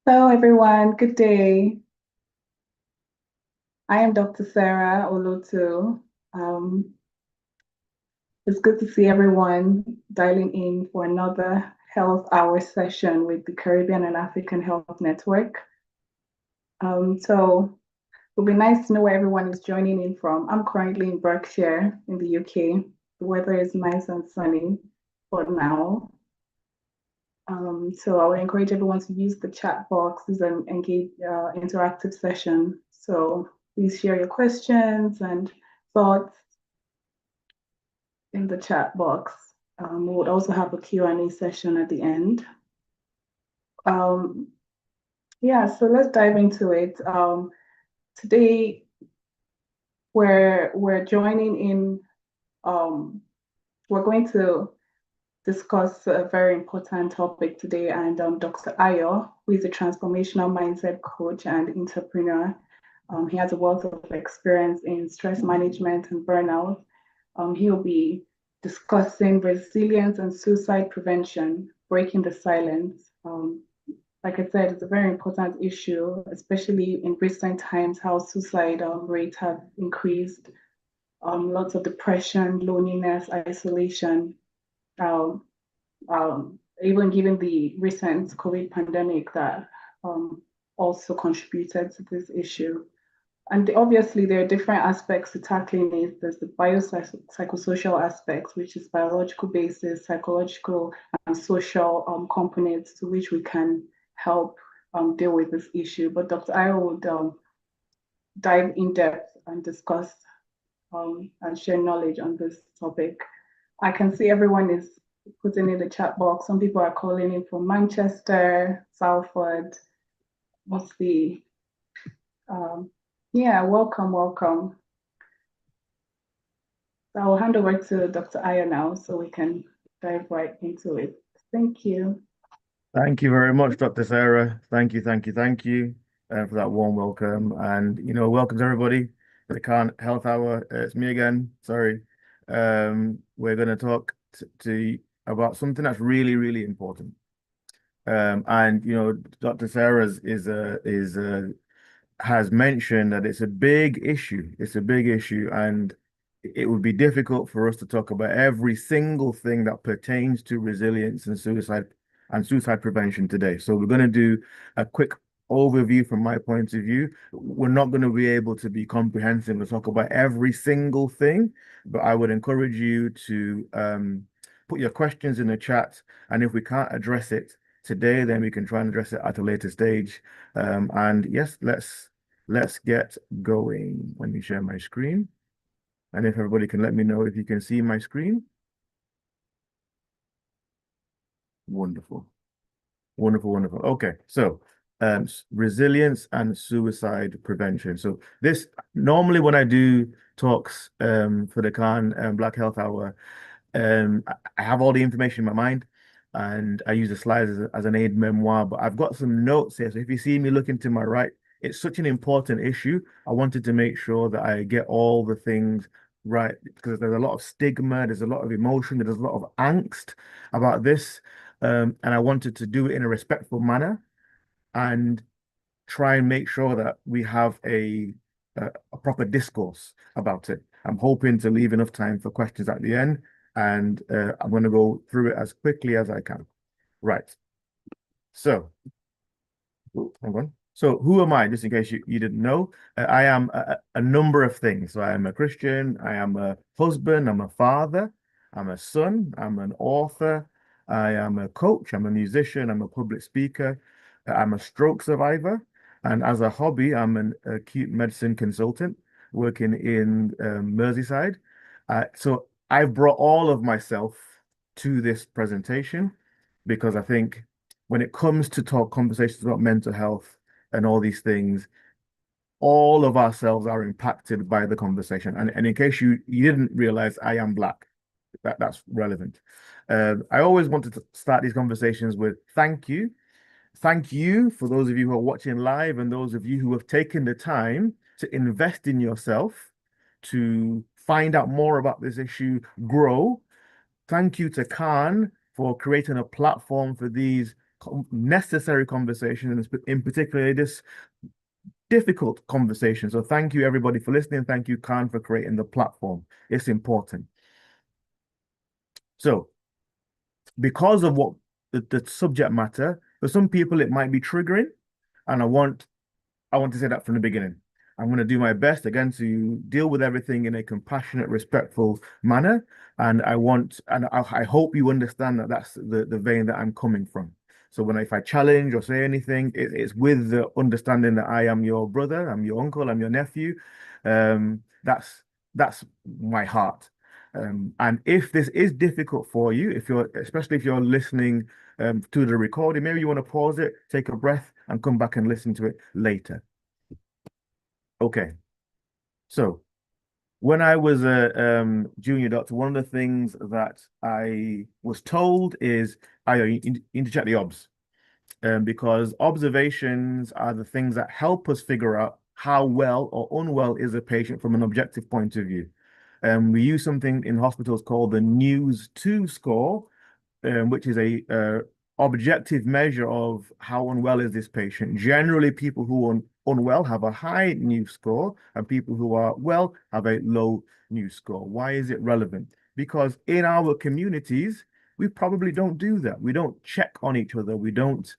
Hello, everyone. Good day. I am Dr. Sarah Oloto. Um, it's good to see everyone dialing in for another Health Hour session with the Caribbean and African Health Network. So it would be nice to know where everyone is joining in from. I'm currently in Berkshire in the UK. The weather is nice and sunny for now. So I would encourage everyone to use the chat box as an engage interactive session. So please share your questions and thoughts in the chat box. We would also have a Q&A session at the end. Um, yeah, so let's dive into it. Today we're joining in. We're going to discuss a very important topic today, and Dr. Ayo, who is a transformational mindset coach and entrepreneur. He has a wealth of experience in stress management and burnout. He'll be discussing resilience and suicide prevention, breaking the silence. Like I said, it's a very important issue, especially in recent times, how suicide rates have increased. Lots of depression, loneliness, isolation. Um, Even given the recent COVID pandemic that um, also contributed to this issue. And obviously, there are different aspects to tackling it. There's the biopsychosocial aspects, which is biological basis, psychological and social components to which we can help deal with this issue. But Dr. Ayo would dive in depth and discuss and share knowledge on this topic. I can see everyone is putting in the chat box. Some people are calling in from Manchester, Salford, mostly. Um, yeah, welcome, welcome. So I'll hand over to Dr. Aya now so we can dive right into it. Thank you. Thank you very much, Dr. Sarah. Thank you for that warm welcome. And, welcome to everybody to the Can't Health Hour. It's me again. Sorry. We're going to talk to you about something that's really, really important. And, Dr. Sarah has mentioned that it's a big issue. It's a big issue. And it would be difficult for us to talk about every single thing that pertains to resilience and suicide prevention today. So we're going to do a quick overview from my point of view. We're not going to be able to be comprehensive and talk about every single thing, but I would encourage you to put your questions in the chat. And if we can't address it today, then we can try and address it at a later stage. And yes, let's get going. Let me share my screen. And if everybody can let me know if you can see my screen. Wonderful. Wonderful, wonderful. Okay, so resilience and suicide prevention. So this normally when I do talks for the Khan Black Health Hour, I have all the information in my mind and I use the slides as an aid memoir, but I've got some notes here. So if you see me looking to my right, it's such an important issue. I wanted to make sure that I get all the things right because there's a lot of stigma, there's a lot of emotion, there's a lot of angst about this. And I wanted to do it in a respectful manner and try and make sure that we have a proper discourse about it. I'm hoping to leave enough time for questions at the end, and I'm going to go through it as quickly as I can. Right. So, hang on. So, who am I? Just in case you didn't know, I am a number of things. So, I am a Christian, I am a husband, I'm a father, I'm a son, I'm an author, I am a coach, I'm a musician, I'm a public speaker, I'm a stroke survivor, and as a hobby, I'm an acute medicine consultant working in Merseyside. So, I've brought all of myself to this presentation because I think when it comes to talk conversations about mental health and all these things, all of ourselves are impacted by the conversation. And in case you didn't realize, I am Black. That's relevant. I always wanted to start these conversations with thank you. Thank you for those of you who are watching live and those of you who have taken the time to invest in yourself to find out more about this issue, grow. Thank you to Khan for creating a platform for these necessary conversation, and in particular this difficult conversation. So thank you everybody for listening. Thank you, Khan, for creating the platform. It's important. So because of what the subject matter, for some people it might be triggering, and I want to say that from the beginning. I'm going to do my best again to deal with everything in a compassionate, respectful manner. And I hope you understand that that's the vein that I'm coming from. So if I challenge or say anything, it's with the understanding that I am your brother, I'm your uncle, I'm your nephew. That's my heart. And if this is difficult for you, especially if you're listening to the recording, maybe you want to pause it, take a breath, and come back and listen to it later. Okay, so when I was a junior doctor, one of the things that I was told is, you need to check the obs, because observations are the things that help us figure out how well or unwell is a patient from an objective point of view. We use something in hospitals called the News 2 score, which is a objective measure of how unwell is this patient. Generally, people who are unwell have a high news score, and people who are well have a low news score. Why is it relevant? Because in our communities, we probably don't do that. We don't check on each other. We don't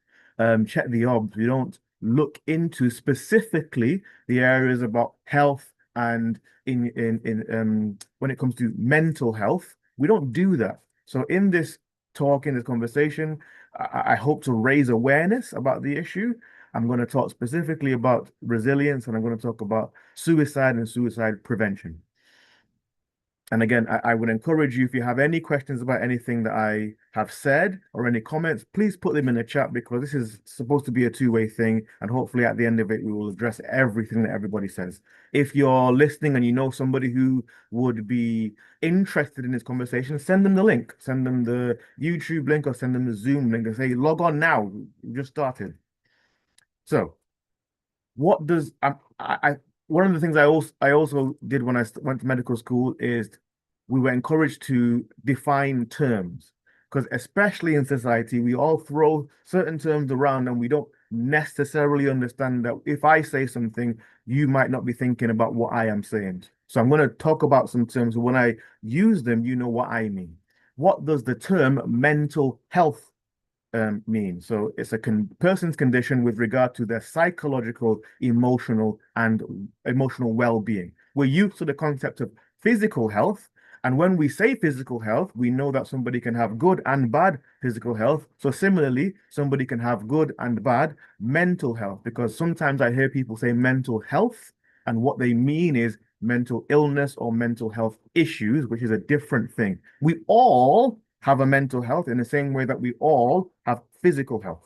check the obs. We don't look into specifically the areas about health and in when it comes to mental health. We don't do that. So in this talk, in this conversation, I hope to raise awareness about the issue. I'm going to talk specifically about resilience, and I'm going to talk about suicide and suicide prevention. And again, I would encourage you, if you have any questions about anything that I have said or any comments, please put them in the chat, because this is supposed to be a two-way thing. And hopefully at the end of it, we will address everything that everybody says. If you're listening and you know somebody who would be interested in this conversation, send them the link, send them the YouTube link, or send them the Zoom link and say, log on now. We just started. So what does one of the things I also did when I went to medical school is we were encouraged to define terms, because especially in society we all throw certain terms around and we don't necessarily understand that if I say something, you might not be thinking about what I am saying. So I'm going to talk about some terms. When I use them, you know what I mean. What does the term mental health mean? So it's a person's condition with regard to their psychological, emotional well-being. We're used to the concept of physical health. And when we say physical health, we know that somebody can have good and bad physical health. So similarly, somebody can have good and bad mental health, because sometimes I hear people say mental health, and what they mean is mental illness or mental health issues, which is a different thing. We all have a mental health in the same way that we all have physical health.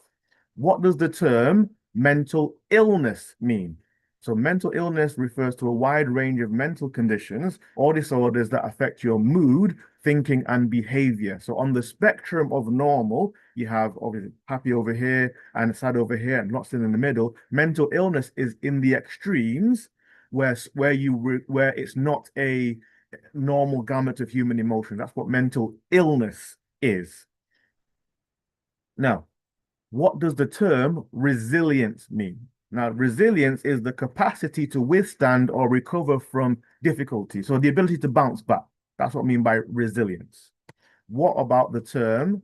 What does the term mental illness mean? So mental illness refers to a wide range of mental conditions or disorders that affect your mood, thinking, and behavior. So on the spectrum of normal, you have obviously happy over here and sad over here and lots in the middle. Mental illness is in the extremes, where it's not a normal gamut of human emotion. That's what mental illness is. Now, what does the term resilience mean? Now, resilience is the capacity to withstand or recover from difficulty. So the ability to bounce back. That's what I mean by resilience. What about the term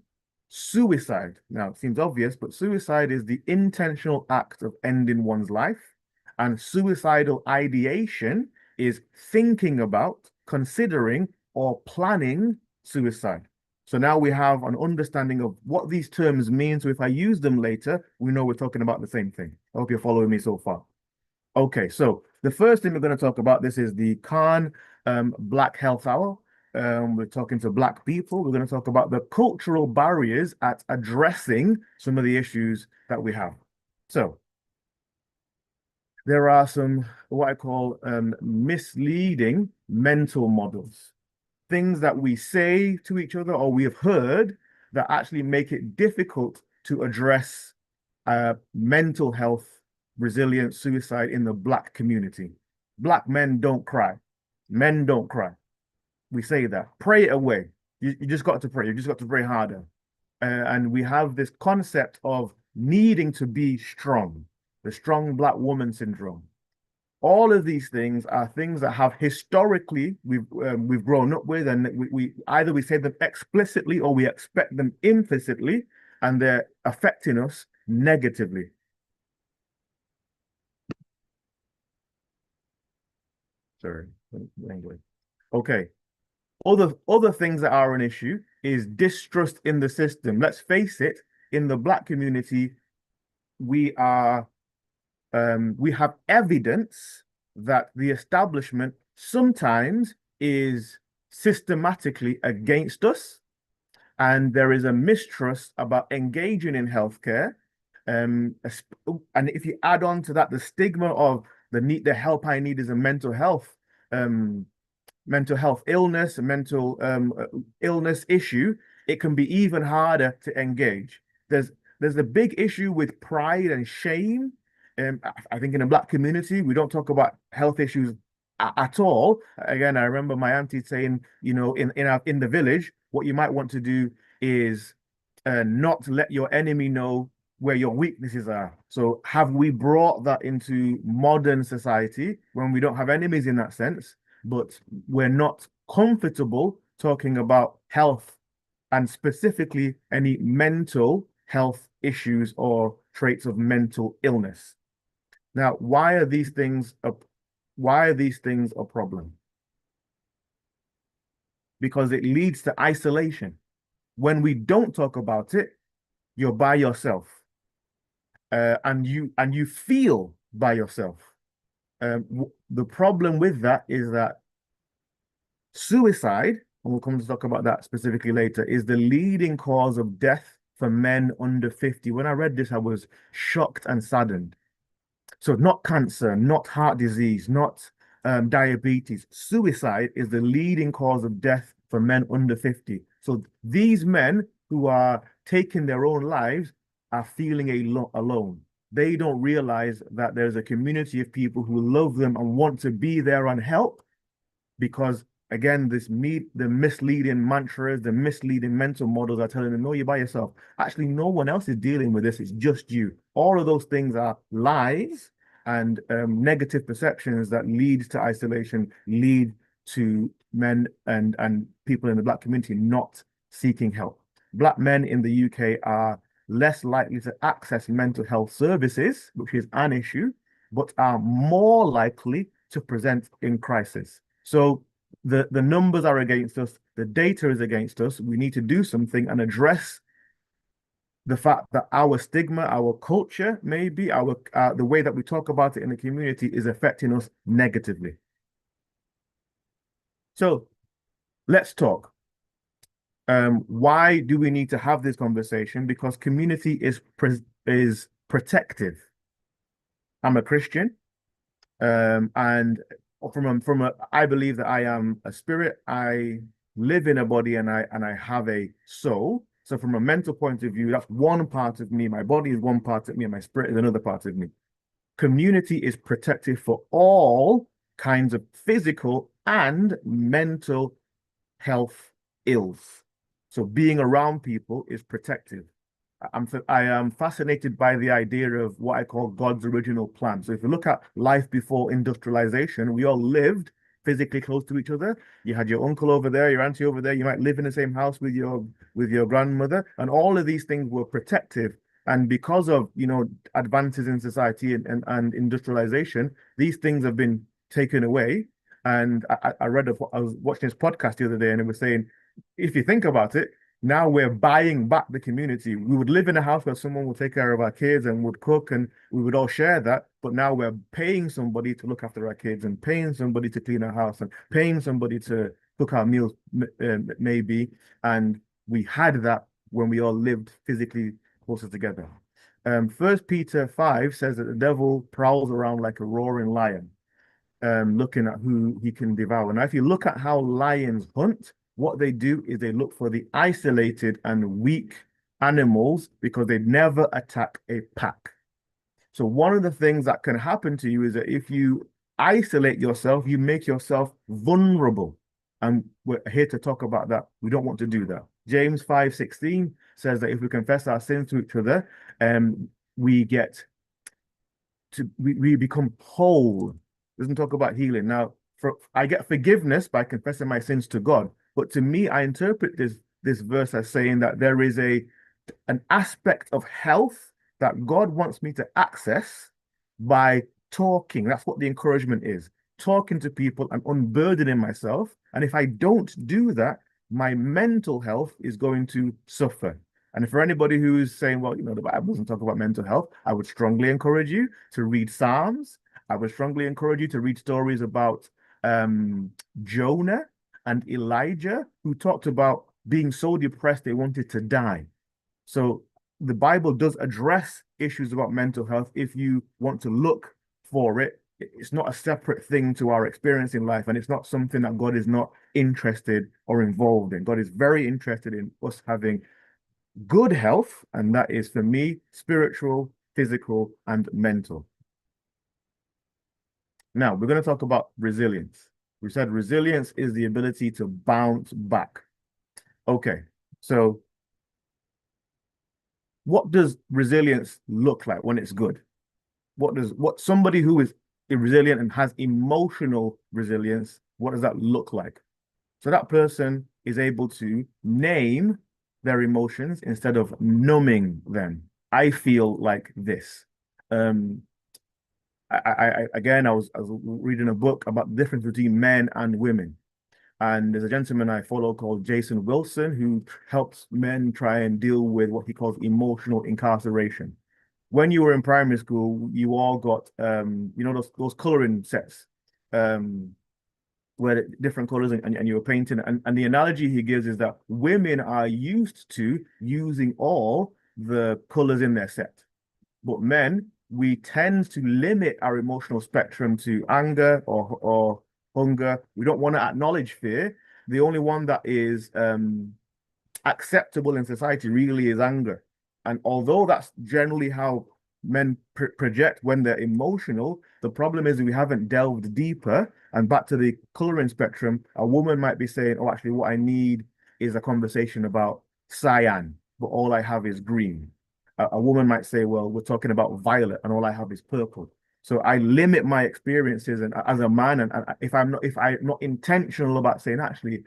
suicide? Now, it seems obvious, but suicide is the intentional act of ending one's life. And suicidal ideation is thinking about, considering, or planning suicide. So now we have an understanding of what these terms mean. So if I use them later, we know we're talking about the same thing. I hope you're following me so far. Okay, so the first thing we're going to talk about, this is the Khan Black Health Hour. We're talking to Black people. We're going to talk about the cultural barriers at addressing some of the issues that we have. So there are some what I call misleading mental models, things that we say to each other or we have heard that actually make it difficult to address mental health, resilience, suicide in the Black community. Black men don't cry. Men don't cry. We say that. Pray it away. You just got to pray. You just got to pray harder. And we have this concept of needing to be strong, the strong black woman syndrome. All of these things are things that have historically we've grown up with, and we either we say them explicitly or we expect them implicitly, and they're affecting us negatively. Sorry, language. Okay. Other things that are an issue is distrust in the system. Let's face it, in the black community, we are we have evidence that the establishment sometimes is systematically against us, and there is a mistrust about engaging in healthcare. And if you add on to that the stigma of the help I need is a um, mental health illness, a mental illness issue, it can be even harder to engage. There's there's a big issue with pride and shame. I think in the black community, we don't talk about health issues at all. Again, I remember my auntie saying, in the village, what you might want to do is not let your enemy know where your weaknesses are. So have we brought that into modern society when we don't have enemies in that sense, but we're not comfortable talking about health and specifically any mental health issues or traits of mental illness? Now, why are these things a problem? Because it leads to isolation. When we don't talk about it, you're by yourself, and you feel by yourself. The problem with that is that suicide, and we'll come to talk about that specifically later, is the leading cause of death for men under 50. When I read this, I was shocked and saddened. So not cancer, not heart disease, not diabetes. Suicide is the leading cause of death for men under 50. So these men who are taking their own lives are feeling alone. They don't realize that there's a community of people who love them and want to be there and help, because again, the misleading mantras, the misleading mental models are telling them, no, you're by yourself. Actually, no one else is dealing with this. It's just you. All of those things are lies and negative perceptions that lead to isolation, lead to men and people in the black community not seeking help. Black men in the UK are less likely to access mental health services, which is an issue, but are more likely to present in crisis. So the numbers are against us, the data is against us. We need to do something and address the fact that our stigma, our culture, maybe the way that we talk about it in the community is affecting us negatively. So let's talk. Why do we need to have this conversation? Because community is protective. I'm a Christian, and I believe that I am a spirit. I live in a body, and I have a soul. So from a mental point of view, that's one part of me. My body is one part of me, and my spirit is another part of me. Community is protective for all kinds of physical and mental health ills. So being around people is protective. I am fascinated by the idea of what I call God's original plan. So if you look at life before industrialization, we all lived physically close to each other. You had your uncle over there, your auntie over there. You might live in the same house with your grandmother, and all of these things were protective. And because of advances in society and industrialization, these things have been taken away. And I was watching this podcast the other day, and it was saying, if you think about it, now we're buying back the community. We would live in a house where someone would take care of our kids and would cook, and we would all share that. But now we're paying somebody to look after our kids, and paying somebody to clean our house, and paying somebody to cook our meals, maybe. And we had that when we all lived physically closer together. 1 Peter 5 says that the devil prowls around like a roaring lion, looking at who he can devour. Now, if you look at how lions hunt, what they do is they look for the isolated and weak animals because they never attack a pack. So one of the things that can happen to you is that if you isolate yourself, you make yourself vulnerable. And we're here to talk about that. We don't want to do that. James 5:16 says that if we confess our sins to each other, we get we become whole. It doesn't talk about healing. Now, I get forgiveness by confessing my sins to God. But to me, I interpret this verse as saying that there is an aspect of health that God wants me to access by talking. That's what the encouragement is. Talking to people and unburdening myself. And if I don't do that, my mental health is going to suffer. And for anybody who's saying, well, the Bible doesn't talk about mental health, I would strongly encourage you to read Psalms. I would strongly encourage you to read stories about Jonah and Elijah, who talked about being so depressed they wanted to die. So the Bible does address issues about mental health if you want to look for it. It's not a separate thing to our experience in life, and it's not something that God is not interested or involved in. God is very interested in us having good health, and that is for me spiritual, physical, and mental. Now, we're going to talk about resilience. We said resilience is the ability to bounce back. Okay, so what does resilience look like when it's good? What somebody who is resilient and has emotional resilience, what does that look like? So that person is able to name their emotions instead of numbing them. I feel like this. Again, I was reading a book about the difference between men and women. And there's a gentleman I follow called Jason Wilson who helps men try and deal with what he calls emotional incarceration. When you were in primary school, you all got those coloring sets, where different colors and you were painting. And the analogy he gives is that women are used to using all the colors in their set. But men, we tend to limit our emotional spectrum to anger or hunger. We don't want to acknowledge fear. The only one that is acceptable in society really is anger. And although that's generally how men project when they're emotional, the problem is we haven't delved deeper. And back to the coloring spectrum, a woman might be saying, oh, actually, what I need is a conversation about cyan, but all I have is green. A woman might say, well, we're talking about violet and all I have is purple. So I limit my experiences and as a man, and if I'm not intentional about saying, actually,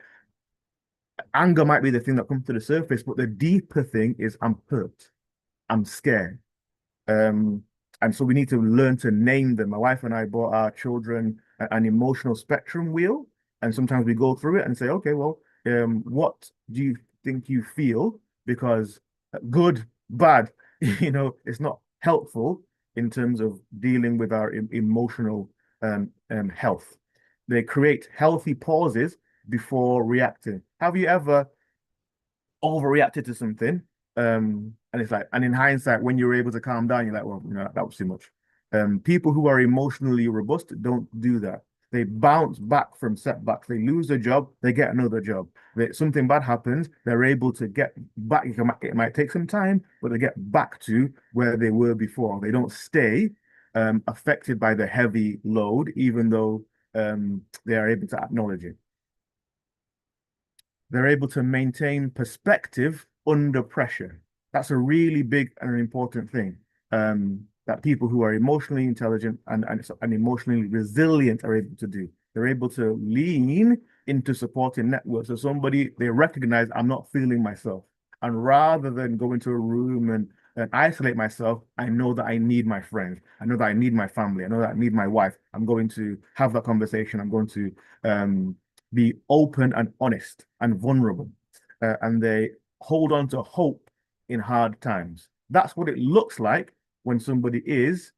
anger might be the thing that comes to the surface, but the deeper thing is I'm hurt, I'm scared. Um, and so we need to learn to name them. My wife and I bought our children an emotional spectrum wheel, and sometimes we go through it and say, okay, well, what do you think you feel? Because good, bad, it's not helpful in terms of dealing with our emotional health. They create healthy pauses before reacting. Have you ever overreacted to something? And it's like, and in hindsight, when you're able to calm down, you're like, well, that was too much. People who are emotionally robust don't do that. They bounce back from setbacks. They lose a job, they get another job. Something bad happens, they're able to get back. It might take some time, but they get back to where they were before. They don't stay affected by the heavy load, even though they are able to acknowledge it. They're able to maintain perspective under pressure. That's a really big and important thing. That people who are emotionally intelligent and emotionally resilient are able to do. They're able to lean into supporting networks. So they recognize I'm not feeling myself. And rather than go into a room and isolate myself, I know that I need my friends. I know that I need my family. I know that I need my wife. I'm going to have that conversation. I'm going to be open and honest and vulnerable. And they hold on to hope in hard times. That's what it looks like when somebody is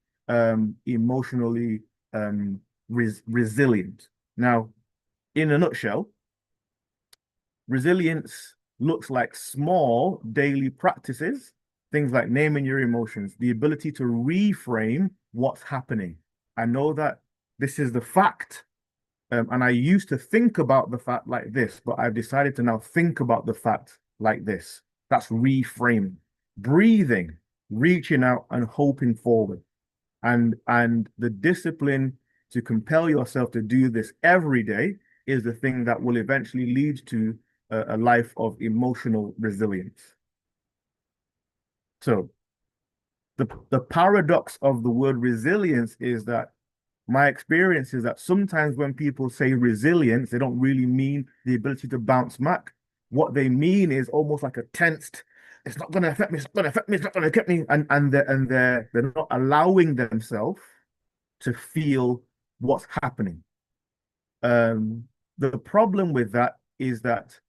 emotionally resilient. Now, in a nutshell, resilience looks like small daily practices, things like naming your emotions, the ability to reframe what's happening. I know that this is the fact, and I used to think about the fact like this, but I've decided to now think about the fact like this. That's reframing, breathing, reaching out and hoping forward. And the discipline to compel yourself to do this every day is the thing that will eventually lead to a life of emotional resilience. So the paradox of the word resilience is that my experience is that sometimes when people say resilience, they don't really mean the ability to bounce back. What they mean is almost like a tensed, it's not going to affect me, it's not going to affect me, it's not going to affect me. And they're not allowing themselves to feel what's happening. Um, the problem with that is that,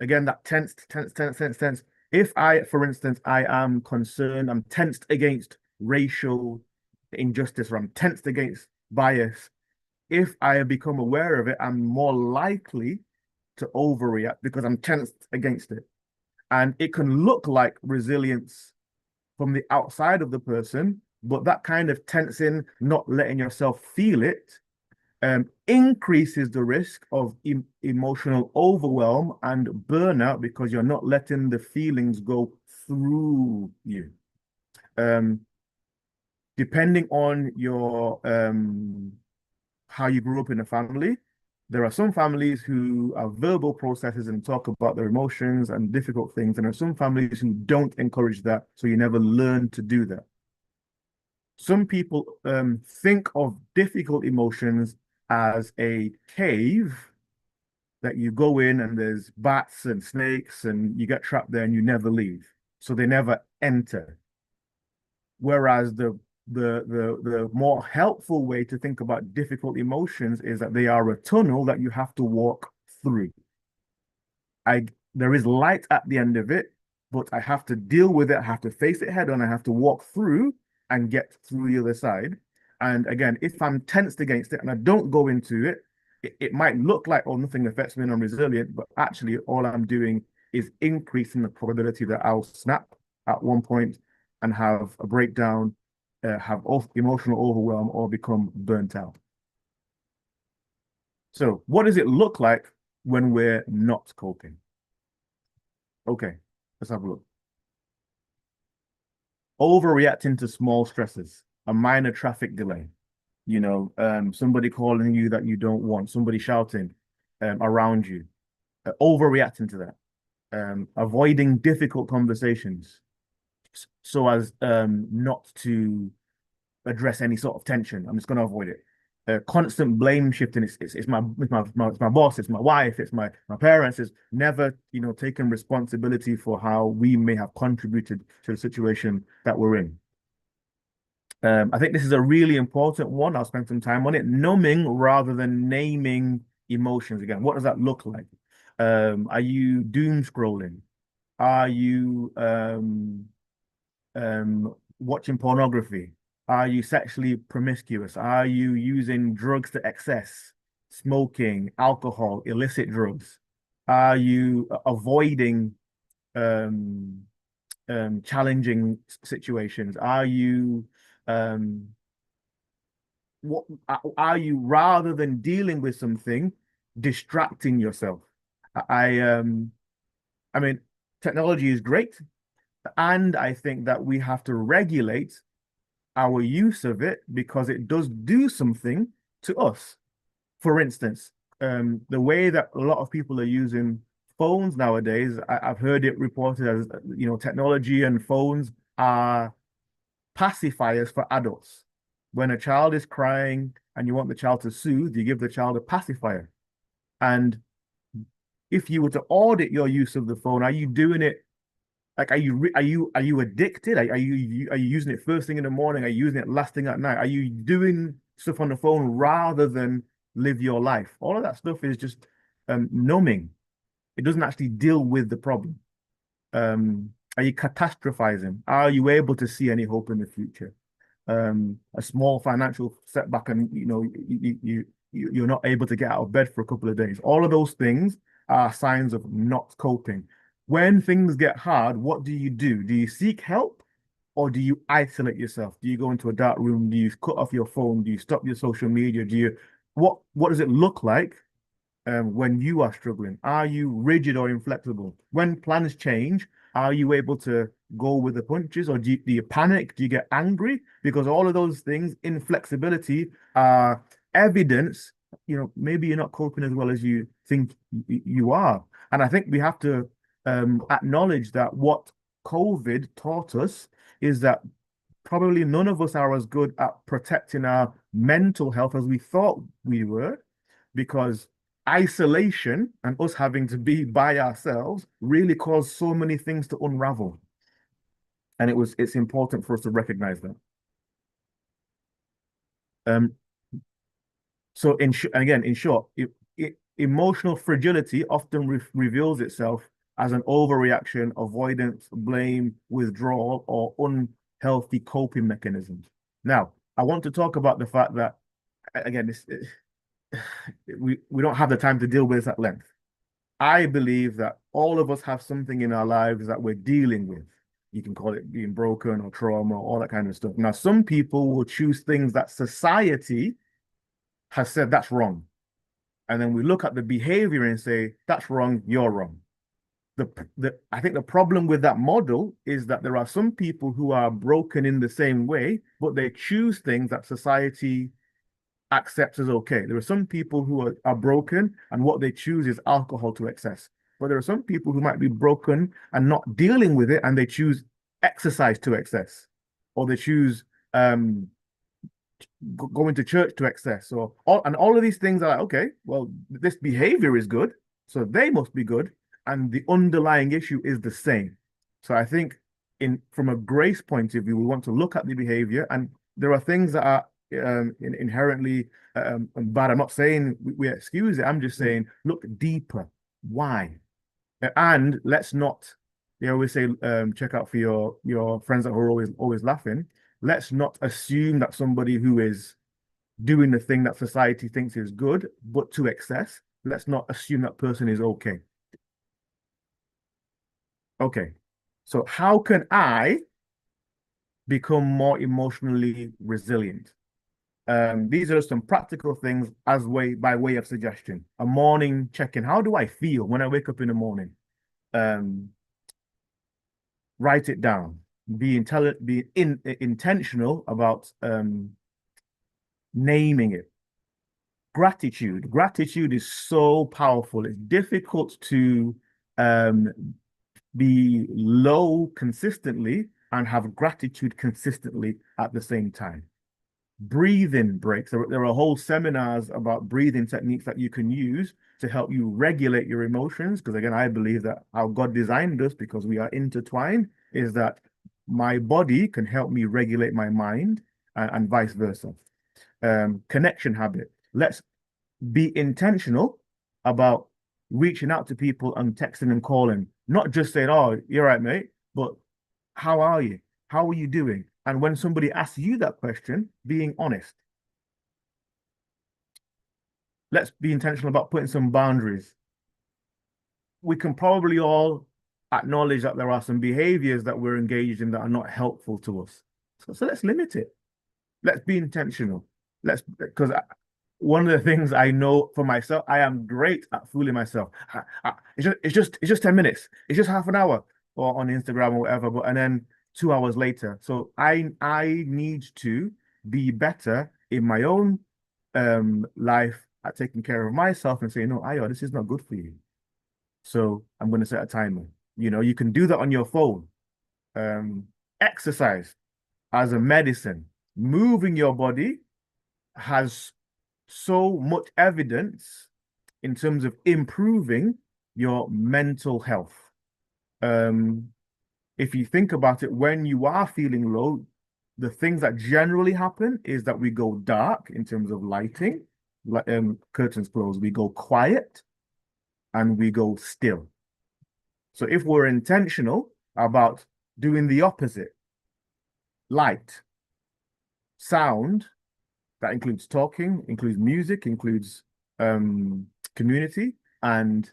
again, that tense. If I, for instance, I am concerned, I'm tensed against racial injustice, or I'm tensed against bias. If I become aware of it, I'm more likely to overreact because I'm tensed against it. And it can look like resilience from the outside of the person, but that kind of tensing, not letting yourself feel it, increases the risk of emotional overwhelm and burnout because you're not letting the feelings go through you. Um, Depending on your how you grew up in a family, there are some families who are verbal processes and talk about their emotions and difficult things, and there are some families who don't encourage that, so you never learn to do that. Some people think of difficult emotions as a cave that you go in and there's bats and snakes and you get trapped there and you never leave. So they never enter. Whereas the more helpful way to think about difficult emotions is that they are a tunnel that you have to walk through. There is light at the end of it, but I have to deal with it. I have to face it head on. I have to walk through and get through the other side. And again, if I'm tensed against it and I don't go into it, it might look like, oh, nothing affects me and I'm resilient, but actually all I'm doing is increasing the probability that I'll snap at one point and have a breakdown, have emotional overwhelm, or become burnt out. So what does it look like when we're not coping? Okay, let's have a look. Overreacting to small stresses, a minor traffic delay, somebody calling you that you don't want, somebody shouting around you, overreacting to that, avoiding difficult conversations so as not to address any sort of tension. I'm just going to avoid it. Constant blame shifting. It's my boss. It's my wife. It's my parents. It's never taking responsibility for how we may have contributed to the situation that we're in. I think this is a really important one. I'll spend some time on it. Numbing rather than naming emotions. Again, what does that look like? Are you doom scrolling? Are you watching pornography? Are you sexually promiscuous? Are you using drugs to excess? Smoking, alcohol, illicit drugs? Are you avoiding um, challenging situations? Are you what are you, rather than dealing with something, distracting yourself? I mean, technology is great, and I think that we have to regulate our use of it because it does do something to us. For instance, the way that a lot of people are using phones nowadays, I've heard it reported as, technology and phones are pacifiers for adults. When a child is crying and you want the child to soothe, you give the child a pacifier. And if you were to audit your use of the phone, are you doing it like, are you addicted? Are you using it first thing in the morning? Are you using it last thing at night? Are you doing stuff on the phone rather than live your life? All of that stuff is just numbing. It doesn't actually deal with the problem. Are you catastrophizing? Are you able to see any hope in the future? A small financial setback, and you're not able to get out of bed for a couple of days. All of those things are signs of not coping. When things get hard, what do you do? Do you seek help or do you isolate yourself? Do you go into a dark room? Do you cut off your phone? Do you stop your social media? What does it look like when you are struggling? Are you rigid or inflexible? When plans change, are you able to go with the punches, or do you panic? Do you get angry? Because all of those things, inflexibility, are evidence maybe you're not coping as well as you think you are. And I think we have to acknowledge that what COVID taught us is that probably none of us are as good at protecting our mental health as we thought we were, because isolation and us having to be by ourselves really caused so many things to unravel. And it's important for us to recognize that. Um, so again, in short, emotional fragility often reveals itself as an overreaction, avoidance, blame, withdrawal, or unhealthy coping mechanisms. Now, I want to talk about the fact that, again, we don't have the time to deal with this at length. I believe that all of us have something in our lives that we're dealing with. You can call it being broken or trauma, all that kind of stuff. Now, some people will choose things that society has said that's wrong. And then we look at the behavior and say, that's wrong, you're wrong. I think the problem with that model is that there are some people who are broken in the same way, but they choose things that society accepts as okay. There are some people who are broken and what they choose is alcohol to excess. But there are some people who might be broken and not dealing with it and they choose exercise to excess, or they choose going to church to excess, or all of these things are like, okay, well, this behavior is good, so they must be good, and the underlying issue is the same. So I think from a grace point of view, we want to look at the behavior, and there are things that are inherently bad. I'm not saying we excuse it. I'm just saying look deeper. Why? And let's not. They always say check out for your friends that are always laughing. Let's not assume that somebody who is doing the thing that society thinks is good, but to excess, let's not assume that person is okay. Okay. So how can I become more emotionally resilient? These are some practical things by way of suggestion. A morning check-in. How do I feel when I wake up in the morning? Um, Write it down. Be intentional about naming it. Gratitude. Gratitude is so powerful. It's difficult to um, be low consistently and have gratitude consistently at the same time. Breathing breaks. There are whole seminars about breathing techniques that you can use to help you regulate your emotions. Because again, I believe that how God designed us, because we are intertwined, is that my body can help me regulate my mind and vice versa. Connection habit. Let's be intentional about reaching out to people and texting and calling, not just saying, "Oh, you're right, mate," but "How are you? How are you doing?" And when somebody asks you that question, being honest. Let's be intentional about putting some boundaries. We can probably all acknowledge that there are some behaviors that we're engaged in that are not helpful to us. So let's limit it. Let's be intentional. Because one of the things I know for myself, I am great at fooling myself. It's just 10 minutes. It's just half an hour or on Instagram or whatever. And then 2 hours later. So I need to be better in my own life at taking care of myself and saying, no, Ayo, this is not good for you. So I'm going to set a timer. You can do that on your phone. Exercise as a medicine. Moving your body has so much evidence in terms of improving your mental health. If you think about it, when you are feeling low, the things that generally happen is that we go dark in terms of lighting, like curtains closed, we go quiet and we go still. So if we're intentional about doing the opposite, light, sound, that includes talking, includes music, includes community and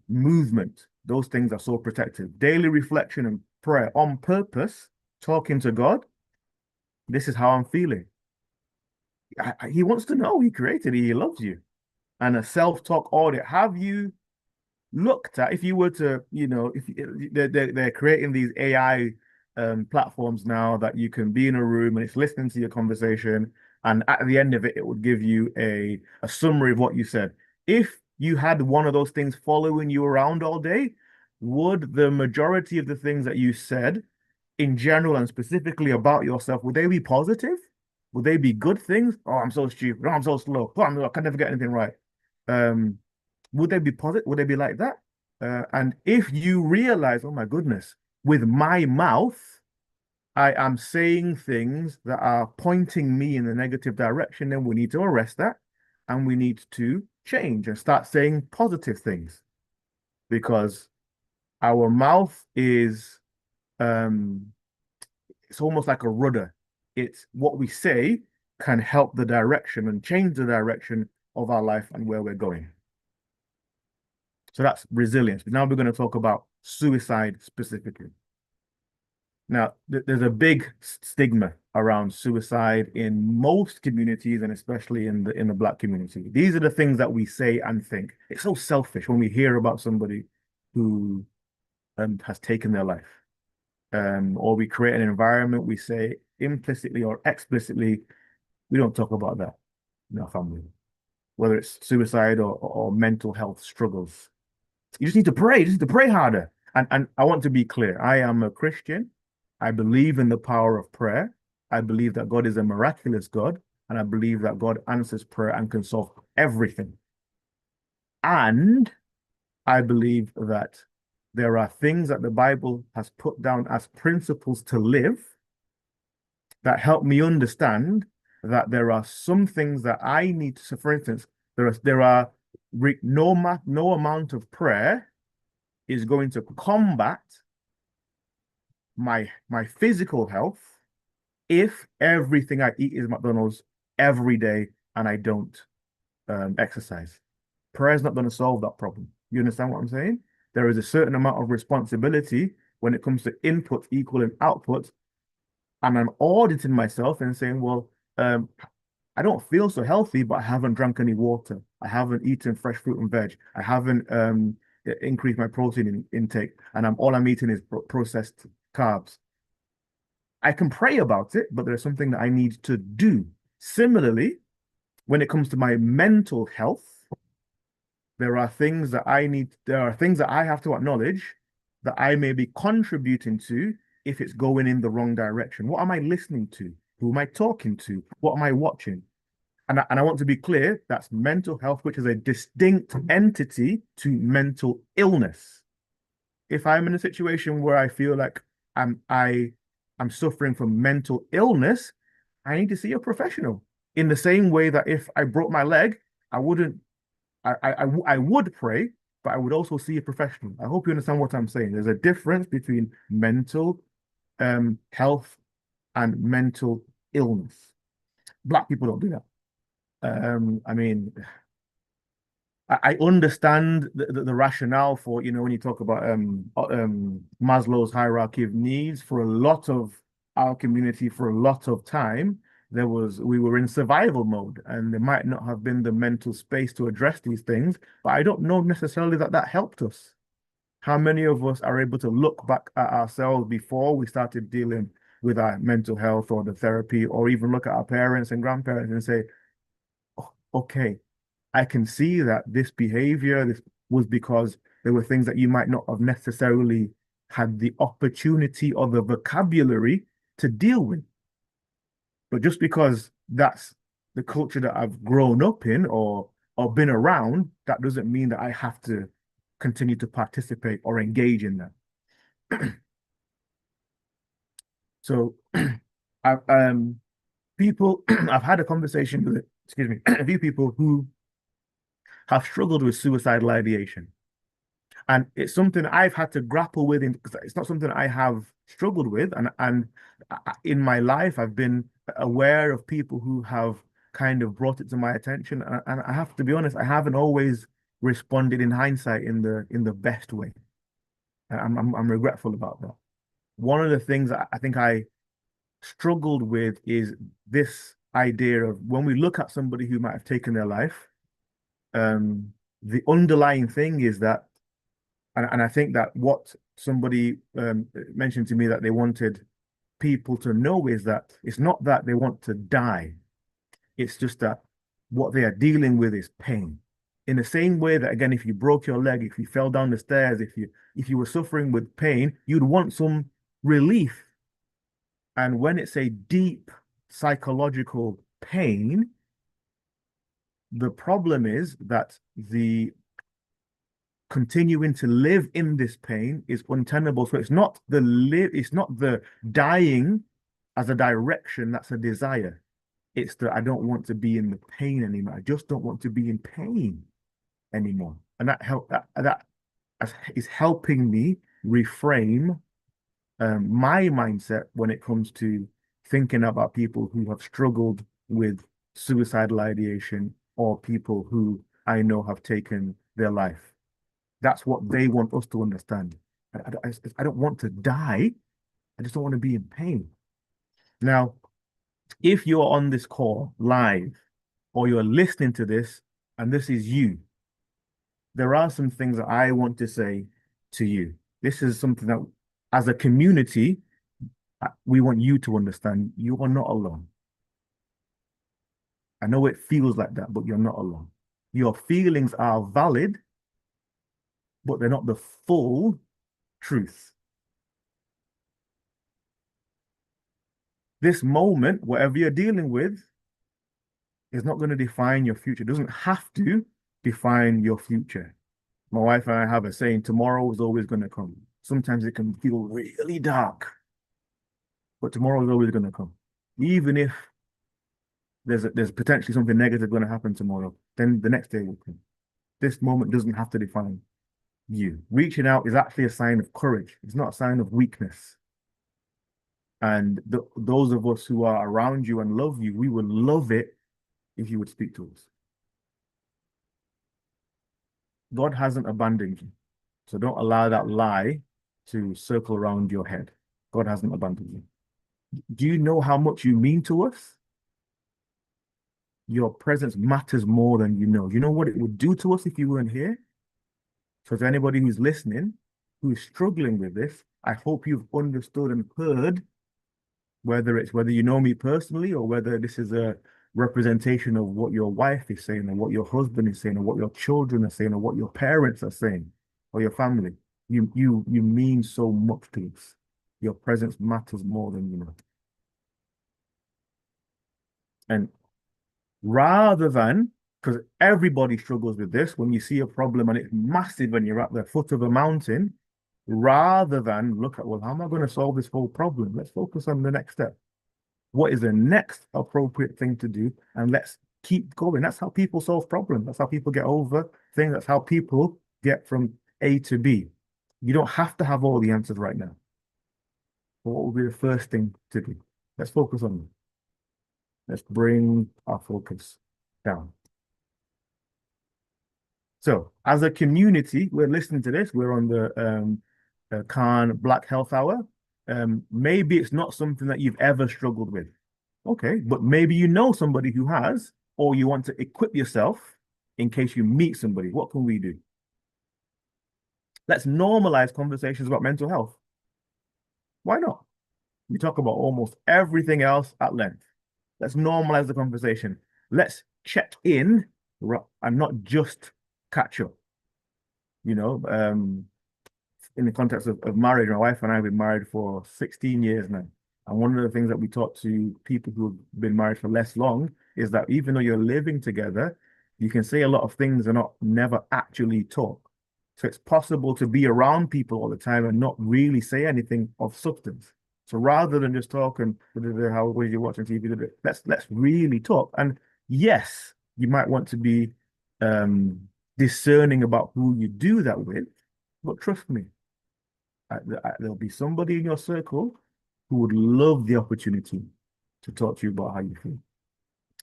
movement. Those things are so protective. Daily reflection and prayer on purpose, talking to God. This is how I'm feeling. He wants to know. He created you. He loves you. And a self-talk audit. Have you looked at, if you were to, if they're creating these AI platforms now that you can be in a room and it's listening to your conversation. And at the end of it, it would give you a summary of what you said. If you had one of those things following you around all day, would the majority of the things that you said in general and specifically about yourself, would they be positive? Would they be good things? Oh, I'm so stupid. Oh, I'm so slow. Oh, I can never get anything right. Um, would they be positive? Would they be like that? And if you realize, oh my goodness, with my mouth, I am saying things that are pointing me in the negative direction, then we need to arrest that and we need to change and start saying positive things because our mouth is um it's almost like a rudder. It's what we say can help the direction and change the direction of our life and where we're going. So that's resilience. But now we're going to talk about suicide specifically. Now, there's a big stigma around suicide in most communities and especially in the Black community. These are the things that we say and think. It's so selfish when we hear about somebody who has taken their life. Or we create an environment, we say implicitly or explicitly, we don't talk about that in our family, whether it's suicide or mental health struggles. You just need to pray. You just need to pray harder. And I want to be clear. I am a Christian. I believe in the power of prayer. I believe that God is a miraculous God. And I believe that God answers prayer and can solve everything. And I believe that there are things that the Bible has put down as principles to live that help me understand that there are some things that I need to. So, for instance, no amount of prayer is going to combat my physical health if everything I eat is McDonald's every day and I don't exercise. Prayer is not going to solve that problem. You understand what I'm saying? There is a certain amount of responsibility when it comes to input equaling output, and I'm auditing myself and saying, well, I don't feel so healthy, but I haven't drank any water. I haven't eaten fresh fruit and veg. I haven't increased my protein intake, and all I'm eating is processed carbs. I can pray about it, but there's something that I need to do. Similarly, when it comes to my mental health, there are things that I have to acknowledge that I may be contributing to if it's going in the wrong direction. What am I listening to? Who am I talking to? What am I watching? And I want to be clear, that's mental health, which is a distinct entity to mental illness. If I'm in a situation where I feel like I'm suffering from mental illness, I need to see a professional. In the same way that if I broke my leg, I wouldn't I would pray, but I would also see a professional. I hope you understand what I'm saying. There's a difference between mental health and mental illness. Black people don't do that. I mean, I understand the rationale for, when you talk about Maslow's hierarchy of needs. For a lot of our community, for a lot of time, we were in survival mode, and there might not have been the mental space to address these things, but I don't know necessarily that that helped us. How many of us are able to look back at ourselves before we started dealing with our mental health or the therapy, or even look at our parents and grandparents and say, "Oh, okay, I can see that this was because there were things that you might not have necessarily had the opportunity or the vocabulary to deal with. But just because that's the culture that I've grown up in or been around, that doesn't mean that I have to continue to participate or engage in that." So I've people I've had a conversation with, excuse me, a few people who have struggled with suicidal ideation. And it's something I've had to grapple with because it's not something I have struggled with. And in my life, I've been aware of people who have kind of brought it to my attention. And I have to be honest, I haven't always responded in hindsight in the best way. I'm regretful about that. One of the things I think I struggled with is this idea of when we look at somebody who might have taken their life, the underlying thing is that, and I think that what somebody mentioned to me that they wanted people to know is that it's not that they want to die, It's just that what they are dealing with is pain. In the same way that, again, if you broke your leg, if you fell down the stairs, if you were suffering with pain, you'd want some relief. And when it's a deep psychological pain, the problem is that the continuing to live in this pain is untenable. So it's not the dying as a direction that's a desire. It's that I don't want to be in the pain anymore. I just don't want to be in pain anymore. And that is helping me reframe my mindset when it comes to thinking about people who have struggled with suicidal ideation or people who I know have taken their life. That's what they want us to understand. I don't want to die. I just don't want to be in pain. Now, if you're on this call live or you're listening to this and this is you, there are some things that I want to say to you. This is something that, as a community, we want you to understand you are not alone. I know it feels like that, but you're not alone. Your feelings are valid, but they're not the full truth. This moment, whatever you're dealing with, is not going to define your future. It doesn't have to define your future. My wife and I have a saying, tomorrow is always going to come. Sometimes it can feel really dark, but tomorrow is always going to come. Even if there's potentially something negative going to happen tomorrow, then the next day will come. This moment doesn't have to define you. Reaching out is actually a sign of courage. It's not a sign of weakness. And those of us who are around you and love you, we would love it if you would speak to us. God hasn't abandoned you. So don't allow that lie to circle around your head. God hasn't abandoned you. Do you know how much you mean to us? Your presence matters more than you know. You know what it would do to us if you weren't here? So to anybody who's listening, who is struggling with this, I hope you've understood and heard, whether you know me personally or whether this is a representation of what your wife is saying or what your husband is saying or what your children are saying or what your parents are saying or your family. You mean so much to us. Your presence matters more than you know. And rather than, because everybody struggles with this, when you see a problem and it's massive when you're at the foot of a mountain, rather than look at, well, how am I going to solve this whole problem? Let's focus on the next step. What is the next appropriate thing to do? And let's keep going. That's how people solve problems. That's how people get over things. That's how people get from A to B. You don't have to have all the answers right now. But what would be the first thing to do? Let's focus on them. Let's bring our focus down. So, as a community, we're listening to this. We're on the Khan Black Health Hour. Maybe it's not something that you've ever struggled with. Okay, but maybe you know somebody who has, or you want to equip yourself in case you meet somebody. What can we do? Let's normalize conversations about mental health. Why not? We talk about almost everything else at length. Let's normalize the conversation. Let's check in and not just catch up. You know, in the context of marriage, my wife and I have been married for 16 years now. And one of the things that we talk to people who have been married for less long is that even though you're living together, you can say a lot of things and not never actually talk. So it's possible to be around people all the time and not really say anything of substance. So rather than just talk and how were you watching TV, let's really talk. And yes, you might want to be discerning about who you do that with, but trust me, there'll be somebody in your circle who would love the opportunity to talk to you about how you feel.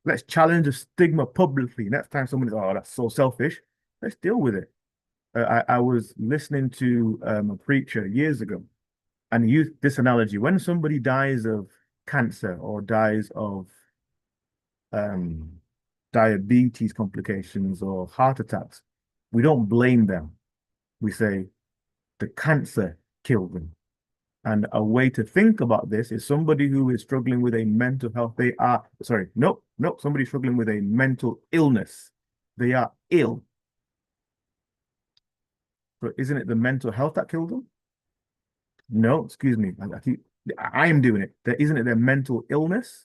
Let's challenge the stigma publicly. Next time somebody's, oh, that's so selfish, let's deal with it. I was listening to a preacher years ago, and he used this analogy. When somebody dies of cancer or dies of um, diabetes complications or heart attacks, we don't blame them. We say the cancer killed them. And a way to think about this is somebody who is struggling with a mental health. They are, sorry, no, somebody struggling with a mental illness. They are ill. So isn't it the mental health that killed them? No, excuse me. I am doing it. Isn't it their mental illness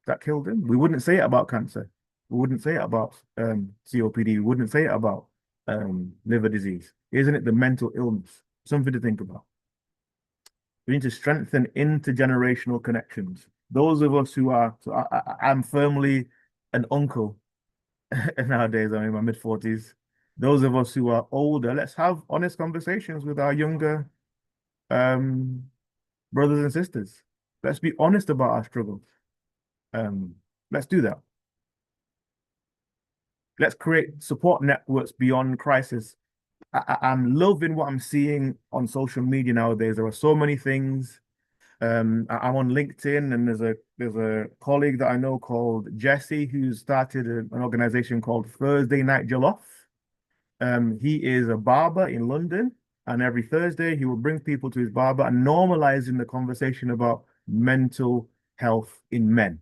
that killed them? We wouldn't say it about cancer. We wouldn't say it about COPD. We wouldn't say it about liver disease. Isn't it the mental illness? Something to think about. We need to strengthen intergenerational connections. Those of us who are, so I'm firmly an uncle nowadays. I'm in my mid-40s. Those of us who are older, let's have honest conversations with our younger um, brothers and sisters. Let's be honest about our struggles. Let's do that. Let's create support networks beyond crisis. I'm loving what I'm seeing on social media nowadays. There are so many things. I'm on LinkedIn, and there's a colleague that I know called Jesse who started an organization called Thursday Night Jollof. He is a barber in London, and every Thursday he will bring people to his barber and normalizing the conversation about mental health in men.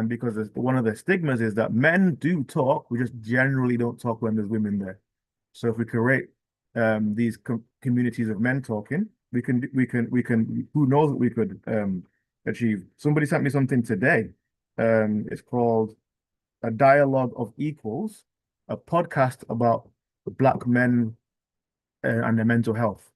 Because one of the stigmas is that men do talk, we just generally don't talk when there's women there. So if we create these communities of men talking, we can who knows what we could achieve. Somebody sent me something today. It's called A Dialogue of Equals, a podcast about Black men and their mental health.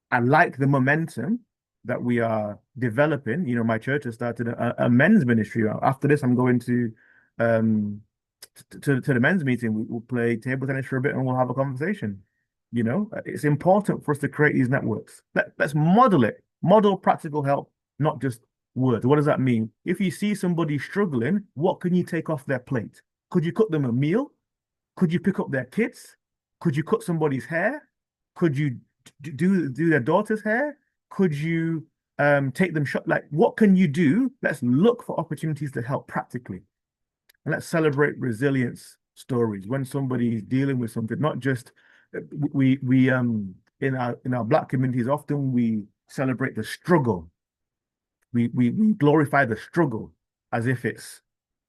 I like the momentum that we are developing. You know, my church has started a men's ministry. After this, I'm going to the men's meeting. We'll play table tennis for a bit and we'll have a conversation. You know, it's important for us to create these networks. Let's model it, model practical help, not just words. What does that mean? If you see somebody struggling, what can you take off their plate? Could you cook them a meal? Could you pick up their kids? Could you cut somebody's hair? Could you do their daughter's hair? Could you take them shot? Like, what can you do? Let's look for opportunities to help practically. And let's celebrate resilience stories when somebody is dealing with something, not just we in our Black communities, often we celebrate the struggle. We glorify the struggle as if it's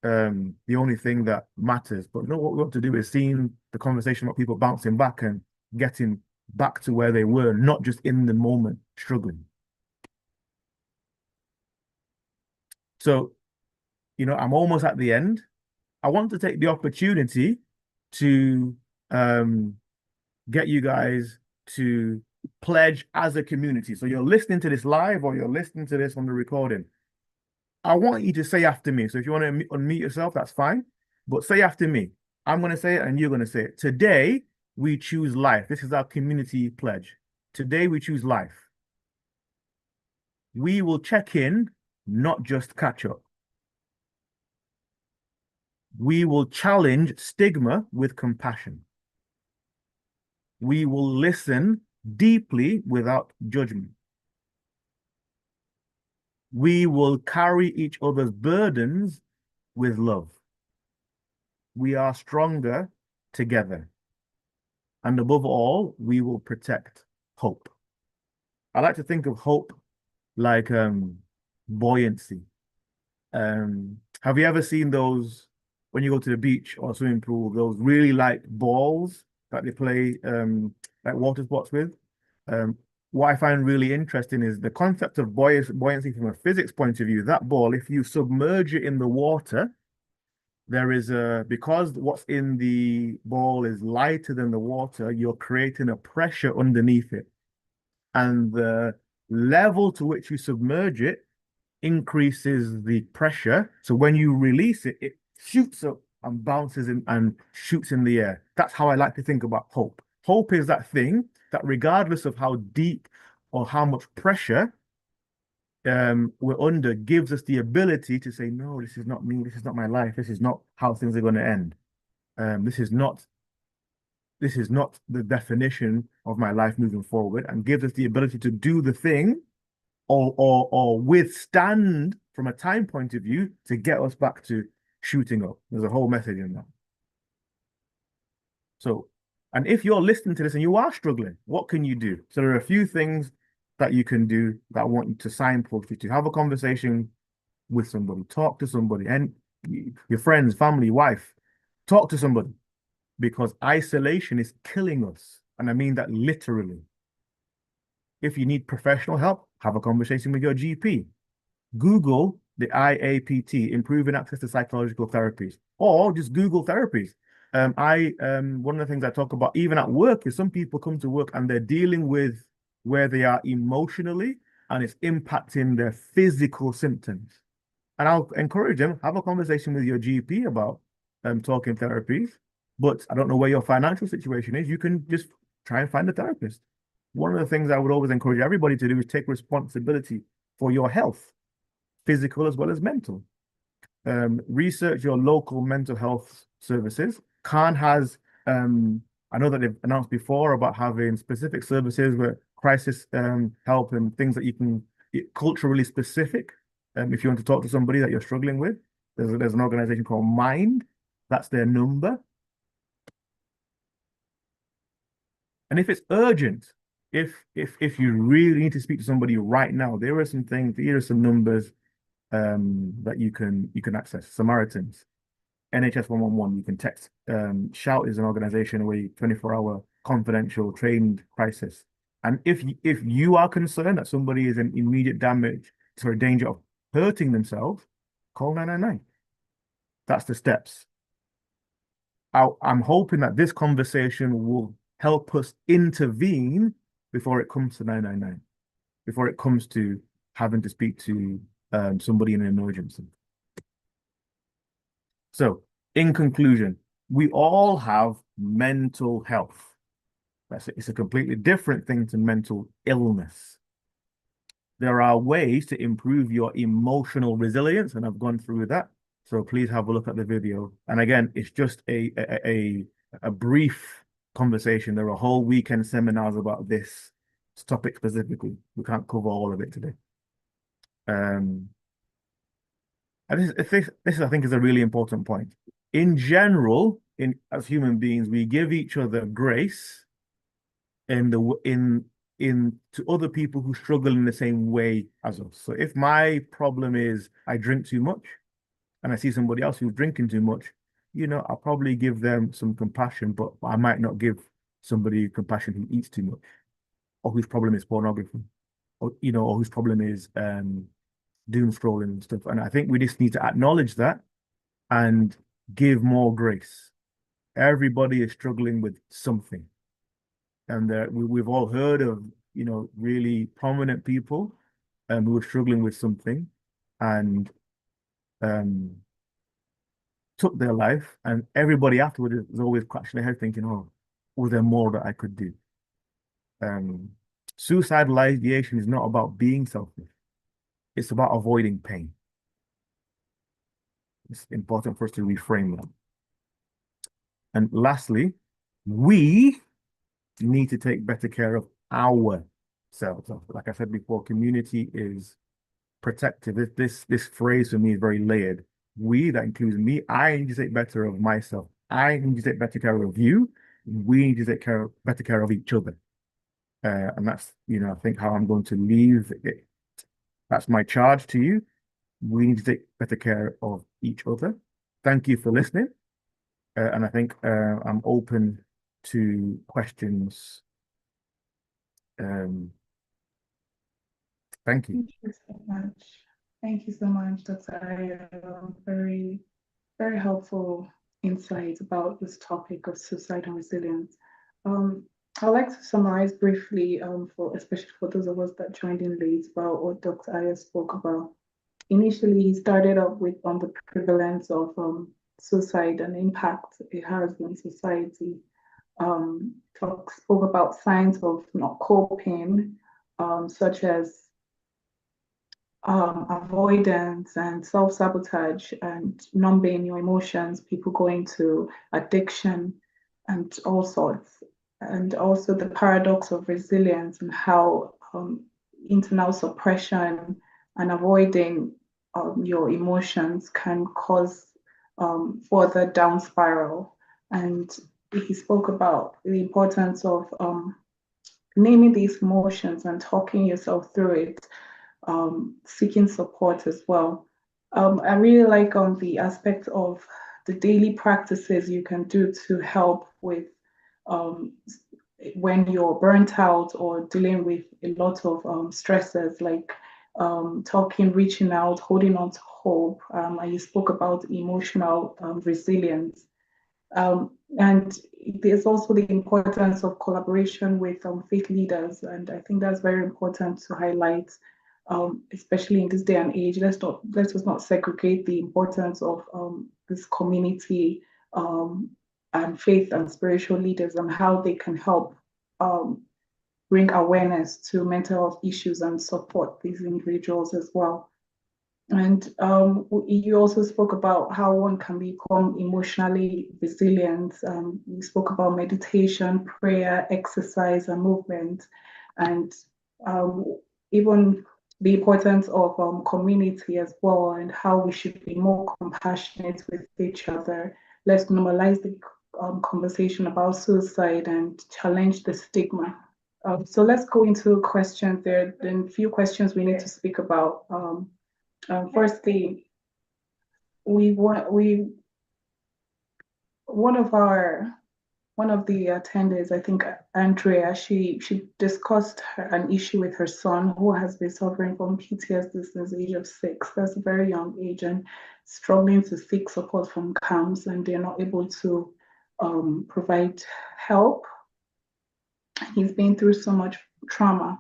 the only thing that matters. But no, what we want to do is seeing the conversation about people bouncing back and getting back to where they were, not just in the moment struggling. So, you know, I'm almost at the end. I want to take the opportunity to get you guys to pledge as a community. So you're listening to this live or you're listening to this on the recording. I want you to say after me. So if you want to unmute yourself, that's fine. But say after me. I'm going to say it and you're going to say it. Today, we choose life. This is our community pledge. Today, we choose life. We will check in, not just catch up. We will challenge stigma with compassion. We will listen deeply without judgment. We will carry each other's burdens with love. We are stronger together. And above all, we will protect hope. I like to think of hope like buoyancy. Have you ever seen those when you go to the beach or swimming pool, those really light balls that they play like water sports with? What I find really interesting is the concept of buoyancy from a physics point of view. That ball, if you submerge it in the water, there is because what's in the ball is lighter than the water, you're creating a pressure underneath it. And the level to which you submerge it increases the pressure. So when you release it, it shoots up and bounces in and shoots in the air. That's how I like to think about hope. Hope is that thing that regardless of how deep or how much pressure we're under, gives us the ability to say, no, this is not me, this is not my life, this is not how things are going to end. This is not the definition of my life moving forward, and gives us the ability to do the thing or withstand from a time point of view to get us back to shooting up. There's a whole message in that. So, and if you're listening to this and you are struggling, what can you do? So there are a few things that you can do that I want you to signpost you to. Have a conversation with somebody, talk to somebody, and your friends, family, wife, talk to somebody because isolation is killing us. And I mean that literally. If you need professional help, have a conversation with your GP. Google the IAPT, Improving Access to Psychological Therapies, or just Google therapies. One of the things I talk about even at work is some people come to work and they're dealing with where they are emotionally and it's impacting their physical symptoms. And I'll encourage them, have a conversation with your GP about talking therapies. But I don't know where your financial situation is. You can just try and find a therapist. One of the things I would always encourage everybody to do is take responsibility for your health, physical as well as mental. Research your local mental health services. Khan has, I know that they've announced before about having specific services where crisis help and things that you can, culturally specific. If you want to talk to somebody that you're struggling with, there's an organization called Mind. That's their number. And if it's urgent, if you really need to speak to somebody right now, there are some things, here are some numbers that you can access. Samaritans, NHS 111, you can text. Shout is an organization where 24-hour confidential trained crisis. And if you are concerned that somebody is in immediate damage or danger of hurting themselves, call 999. That's the steps. I'm hoping that this conversation will help us intervene before it comes to 999, before it comes to having to speak to somebody in an emergency. So, in conclusion, we all have mental health. It's a completely different thing to mental illness. There are ways to improve your emotional resilience, and I've gone through that. So please have a look at the video. And again, it's just a brief conversation. There are whole weekend seminars about this topic specifically. We can't cover all of it today. And this I think is a really important point. In general, as human beings, we give each other grace in to other people who struggle in the same way as us. So if my problem is I drink too much and I see somebody else who's drinking too much, I'll probably give them some compassion, but I might not give somebody compassion who eats too much or whose problem is pornography or whose problem is doom scrolling and stuff. And I think we just need to acknowledge that and give more grace. Everybody is struggling with something. And we've all heard of, really prominent people who are struggling with something and took their life. And everybody afterwards is always scratching their head thinking, oh, was there more that I could do? Suicidal ideation is not about being selfish. It's about avoiding pain. It's important for us to reframe that. And lastly, we need to take better care of ourselves. Like I said before, community is protective. This phrase for me is very layered. We, that includes me, I need to take better of myself. I need to take better care of you. We need to take better care of each other. And that's, I think how I'm going to leave it. That's my charge to you. We need to take better care of each other. Thank you for listening. And I think I'm open to questions. Thank you. Thank you so much. Thank you so much, Dr. Ayo. Very, very helpful insights about this topic of suicide and resilience. I'd like to summarize briefly, especially for those of us that joined in late, about what Dr. Ayo spoke about. Initially, he started up with on the prevalence of suicide and impact it has on society. Spoke about signs of not coping, such as avoidance and self-sabotage and numbing your emotions, people going to addiction and all sorts. And also the paradox of resilience and how internal suppression and avoiding your emotions can cause further down spiral. And he spoke about the importance of naming these emotions and talking yourself through it, seeking support as well. I really like the aspect of the daily practices you can do to help with um, when you're burnt out or dealing with a lot of stresses, like talking, reaching out, holding on to hope. And you spoke about emotional resilience. And there's also the importance of collaboration with faith leaders. And I think that's very important to highlight, especially in this day and age. Let us not segregate the importance of this community um, and faith and spiritual leaders and how they can help um, bring awareness to mental health issues and support these individuals as well. And you also spoke about how one can become emotionally resilient. You spoke about meditation, prayer, exercise, and movement, and um, even the importance of community as well, and how we should be more compassionate with each other. Let's normalize the conversation about suicide and challenge the stigma. So let's go into questions. There are then a few questions we need to speak about. Firstly, we want we one of our one of the attenders, I think Andrea, she discussed an issue with her son who has been suffering from PTSD since the age of 6. That's a very young age and struggling to seek support from camps, and they're not able to provide help. He's been through so much trauma,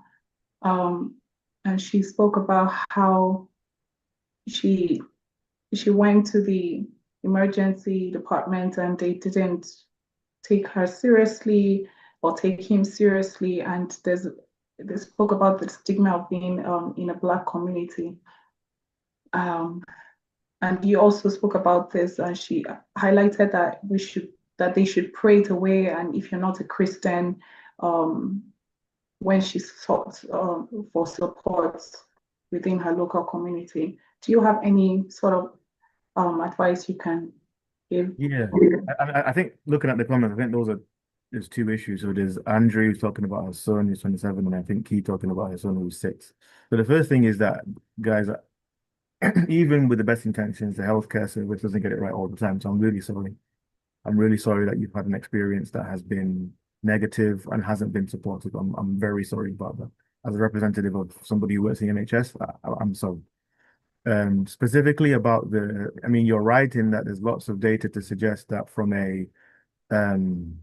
um, and she spoke about how she she went to the emergency department and they didn't take her seriously or take him seriously. And they spoke about the stigma of being in a Black community. Um, and you also spoke about this, and she highlighted that they should pray it away. And if you're not a Christian, um, when she sought for support within her local community. Do you have any sort of advice you can give? Yeah, I think looking at the comments, I think there's two issues. So there's Andrew who's talking about his son who's 27, and I think Key talking about his son who's 6. So the first thing is that, guys, even with the best intentions, the healthcare service doesn't get it right all the time. So I'm really sorry. I'm really sorry that you've had an experience that has been negative and hasn't been supportive. I'm very sorry about that. As a representative of somebody who works in NHS, I'm sorry. Specifically about I mean, you're right in that there's lots of data to suggest that from a um,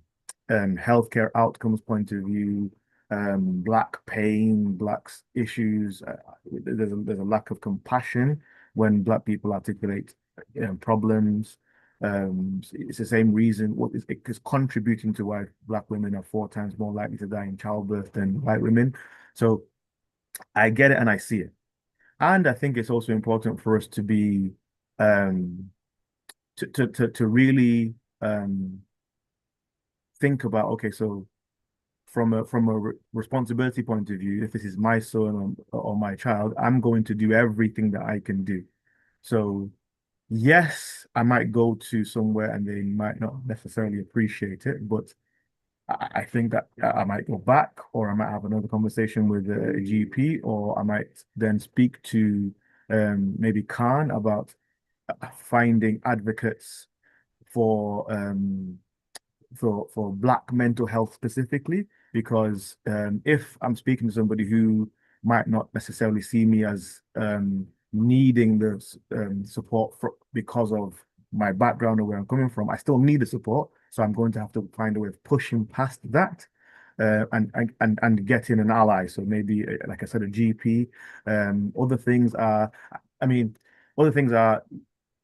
healthcare outcomes point of view, Black pain, Black's issues, there's a lack of compassion when Black people articulate problems. It's the same reason what is contributing to why Black women are 4 times more likely to die in childbirth than white women. So I get it and I see it. And I think it's also important for us to be um to really think about, okay, so from a responsibility point of view, if this is my son or my child, I'm going to do everything that I can do. So yes, I might go to somewhere and they might not necessarily appreciate it, but I think that I might go back, or I might have another conversation with a GP, or I might then speak to maybe Khan about finding advocates for Black mental health specifically, because if I'm speaking to somebody who might not necessarily see me as needing the support because of my background or where I'm coming from, I still need the support. So I'm going to have to find a way of pushing past that. And getting an ally. So maybe, like I said, a GP. Other things are, I mean, other things are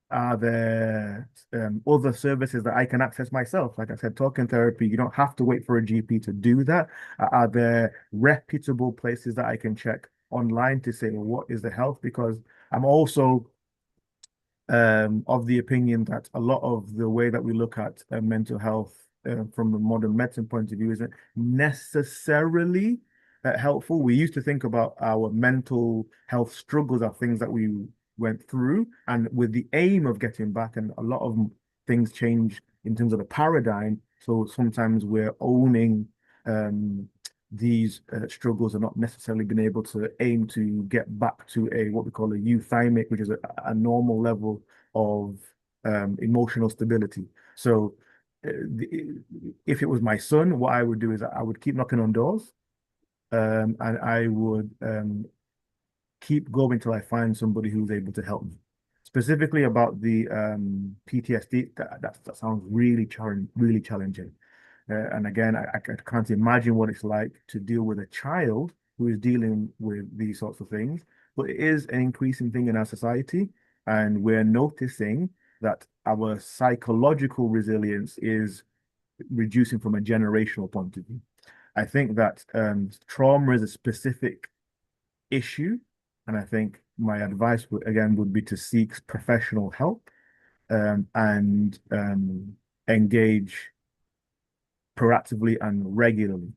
there other services that I can access myself? Like I said, talking therapy, you don't have to wait for a GP to do that. Are there reputable places that I can check online to say, well, what is the health? Because I'm also of the opinion that a lot of the way that we look at mental health from a modern medicine point of view isn't necessarily helpful. We used to think about our mental health struggles are things that we went through, and with the aim of getting back, and a lot of things change in terms of the paradigm. So sometimes we're owning um, these struggles are not necessarily been able to aim to get back to a what we call a euthymic, which is a normal level of emotional stability. So if it was my son, what I would do is I would keep knocking on doors, and I would keep going till I find somebody who's able to help me. Specifically about the PTSD, that sounds really challenging. And again, I can't imagine what it's like to deal with a child who is dealing with these sorts of things. But it is an increasing thing in our society, and we're noticing that our psychological resilience is reducing from a generational point of view. I think that trauma is a specific issue, and I think my advice would be to seek professional help, and engage proactively and regularly.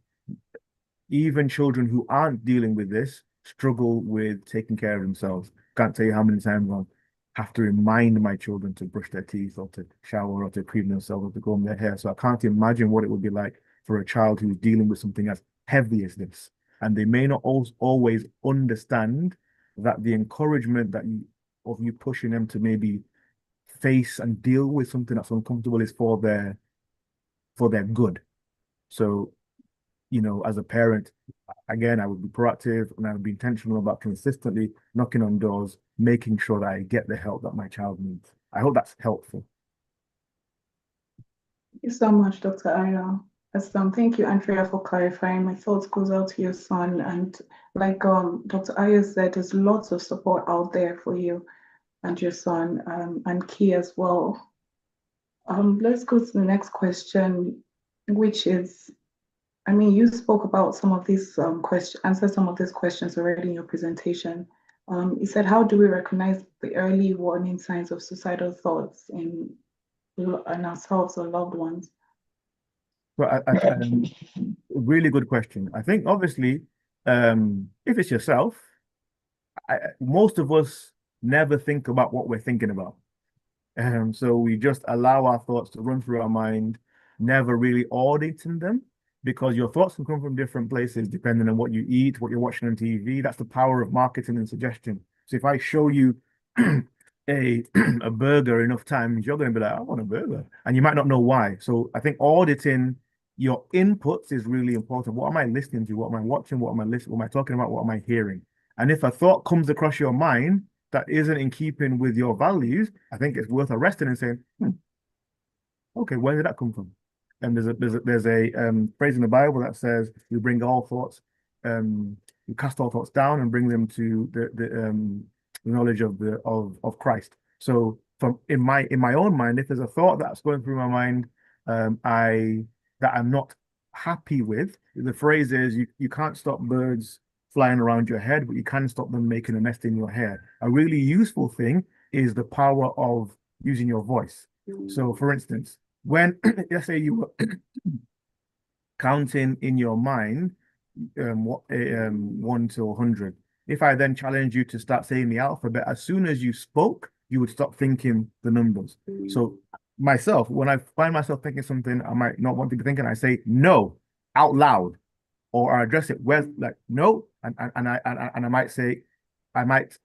Even children who aren't dealing with this struggle with taking care of themselves. Can't tell you how many times I have to remind my children to brush their teeth or to shower or to cream themselves or to comb their hair. So I can't imagine what it would be like for a child who's dealing with something as heavy as this. And they may not always understand that the encouragement of you pushing them to maybe face and deal with something that's uncomfortable is for their good. So, as a parent, again, I would be proactive and I would be intentional about consistently knocking on doors, making sure that I get the help that my child needs. I hope that's helpful. Thank you so much, Dr. Ayo. Thank you, Andrea, for clarifying. My thoughts goes out to your son. And like Dr. Ayo said, there's lots of support out there for you and your son, and Key as well. Let's go to the next question, which is, I mean, you spoke about some of these questions, answered some of these questions already in your presentation. You said, how do we recognize the early warning signs of suicidal thoughts in ourselves or loved ones? But really good question. I think obviously, if it's yourself, most of us never think about what we're thinking about. So we just allow our thoughts to run through our mind, never really auditing them, because your thoughts can come from different places depending on what you eat, what you're watching on TV. That's the power of marketing and suggestion. So if I show you a a burger enough times, you're going to be like, I want a burger, and you might not know why. So I think auditing your inputs is really important. What am I listening to? What am I watching? What am I listening? What am I talking about? What am I hearing? And if a thought comes across your mind that isn't in keeping with your values, I think it's worth arresting and saying, okay, where did that come from? And there's a phrase in the Bible that says, "You bring all thoughts, you cast all thoughts down and bring them to the knowledge of Christ." So from in my own mind, if there's a thought that's going through my mind, I that I'm not happy with, the phrase is, you can't stop birds flying around your head, but you can stop them making a nest in your hair. A really useful thing is the power of using your voice. So, for instance, when let's say you were counting in your mind, 1 to 100. If I then challenge you to start saying the alphabet, as soon as you spoke, you would stop thinking the numbers. So myself, when I find myself thinking something I might not want to be thinking, I say no out loud, or I address it where like no, and I might say, I might,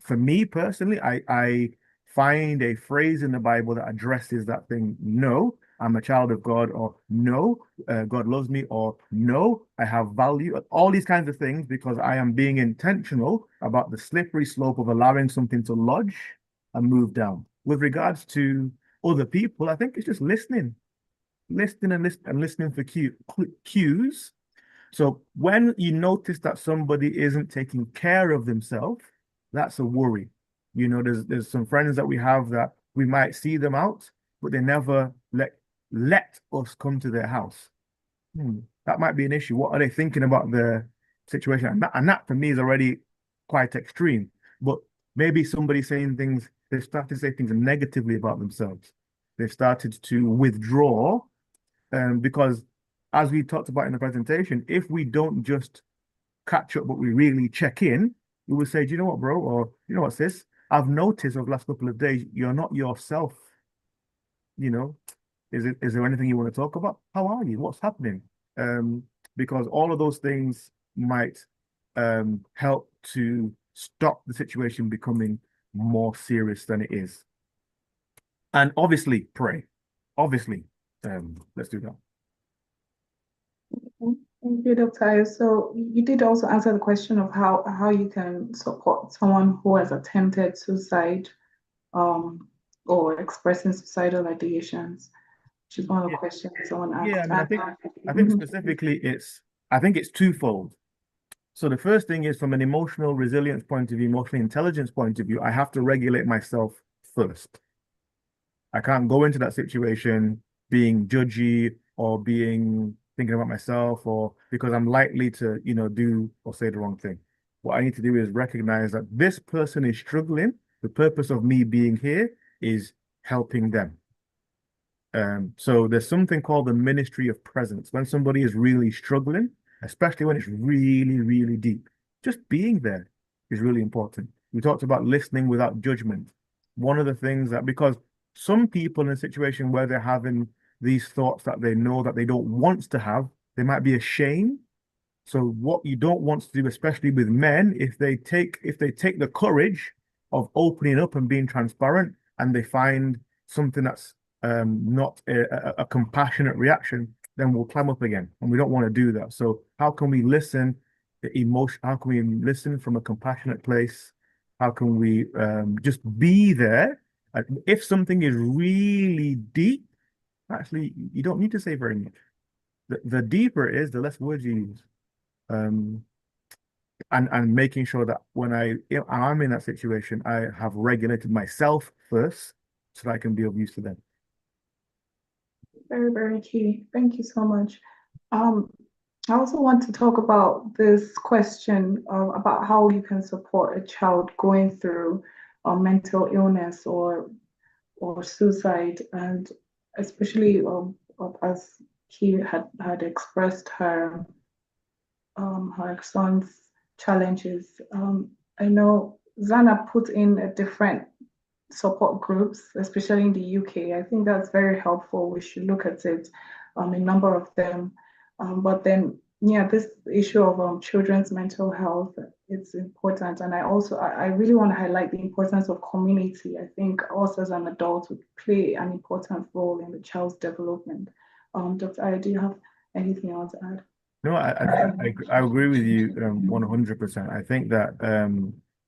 for me personally, I find a phrase in the Bible that addresses that thing. No, I'm a child of God, or no, God loves me, or no, I have value, all these kinds of things, because I am being intentional about the slippery slope of allowing something to lodge and move down. With regards to other people, I think it's just listening for cues. So when you notice that somebody isn't taking care of themselves, that's a worry. There's some friends that we have that we might see them out, but they never let us come to their house. That might be an issue. What are they thinking about the situation? And that for me is already quite extreme. But maybe somebody saying things, they've started to say things negatively about themselves. They've started to withdraw, because as we talked about in the presentation, if we don't just catch up, but we really check in, we will say, do you know what, bro? Or, you know what, sis? I've noticed over the last couple of days, you're not yourself. You know, is there anything you want to talk about? How are you? What's happening? because all of those things might help to stop the situation becoming more serious than it is. And obviously, pray. Obviously, let's do that. Thank you, Dr. Ayo. So you did also answer the question of how you can support someone who has attempted suicide um, or expressing suicidal ideations, which is one of the Yeah, questions someone yeah. I asked. mean, I think specifically I think it's twofold. So the first thing is from an emotional resilience point of view, emotional intelligence point of view, I have to regulate myself first. I can't go into that situation being judgy or being thinking about myself or because I'm likely to, do or say the wrong thing. What I need to do is recognize that this person is struggling. The purpose of me being here is helping them. So there's something called the ministry of presence. When somebody is really struggling, especially when it's really, really deep, just being there is really important. We talked about listening without judgment. One of the things that, because some people in a situation where they're having these thoughts that they know that they don't want to have, they might be ashamed. So what you don't want to do, especially with men, if they take the courage of opening up and being transparent, and they find something that's not a compassionate reaction, then we'll climb up again, and we don't want to do that. So how can we listen the emotion? How can we listen from a compassionate place? How can we just be there? If something is really deep, actually, you don't need to say very much. The deeper it is, the less words you use. Um, and making sure that when I'm in that situation, I have regulated myself first so that I can be of use to them. Very, very key. Thank you so much. Um, I also want to talk about this question about how you can support a child going through mental illness or suicide, and especially as he had expressed her son's challenges. I know Zana put in a different support groups, especially in the UK. I think that's very helpful. We should look at it, a number of them. But then, yeah, this issue of children's mental health, it's important. And I really want to highlight the importance of community. I think us as an adult would play an important role in the child's development. Dr. Ayo, do you have anything else to add? No, I agree with you 100%. I think that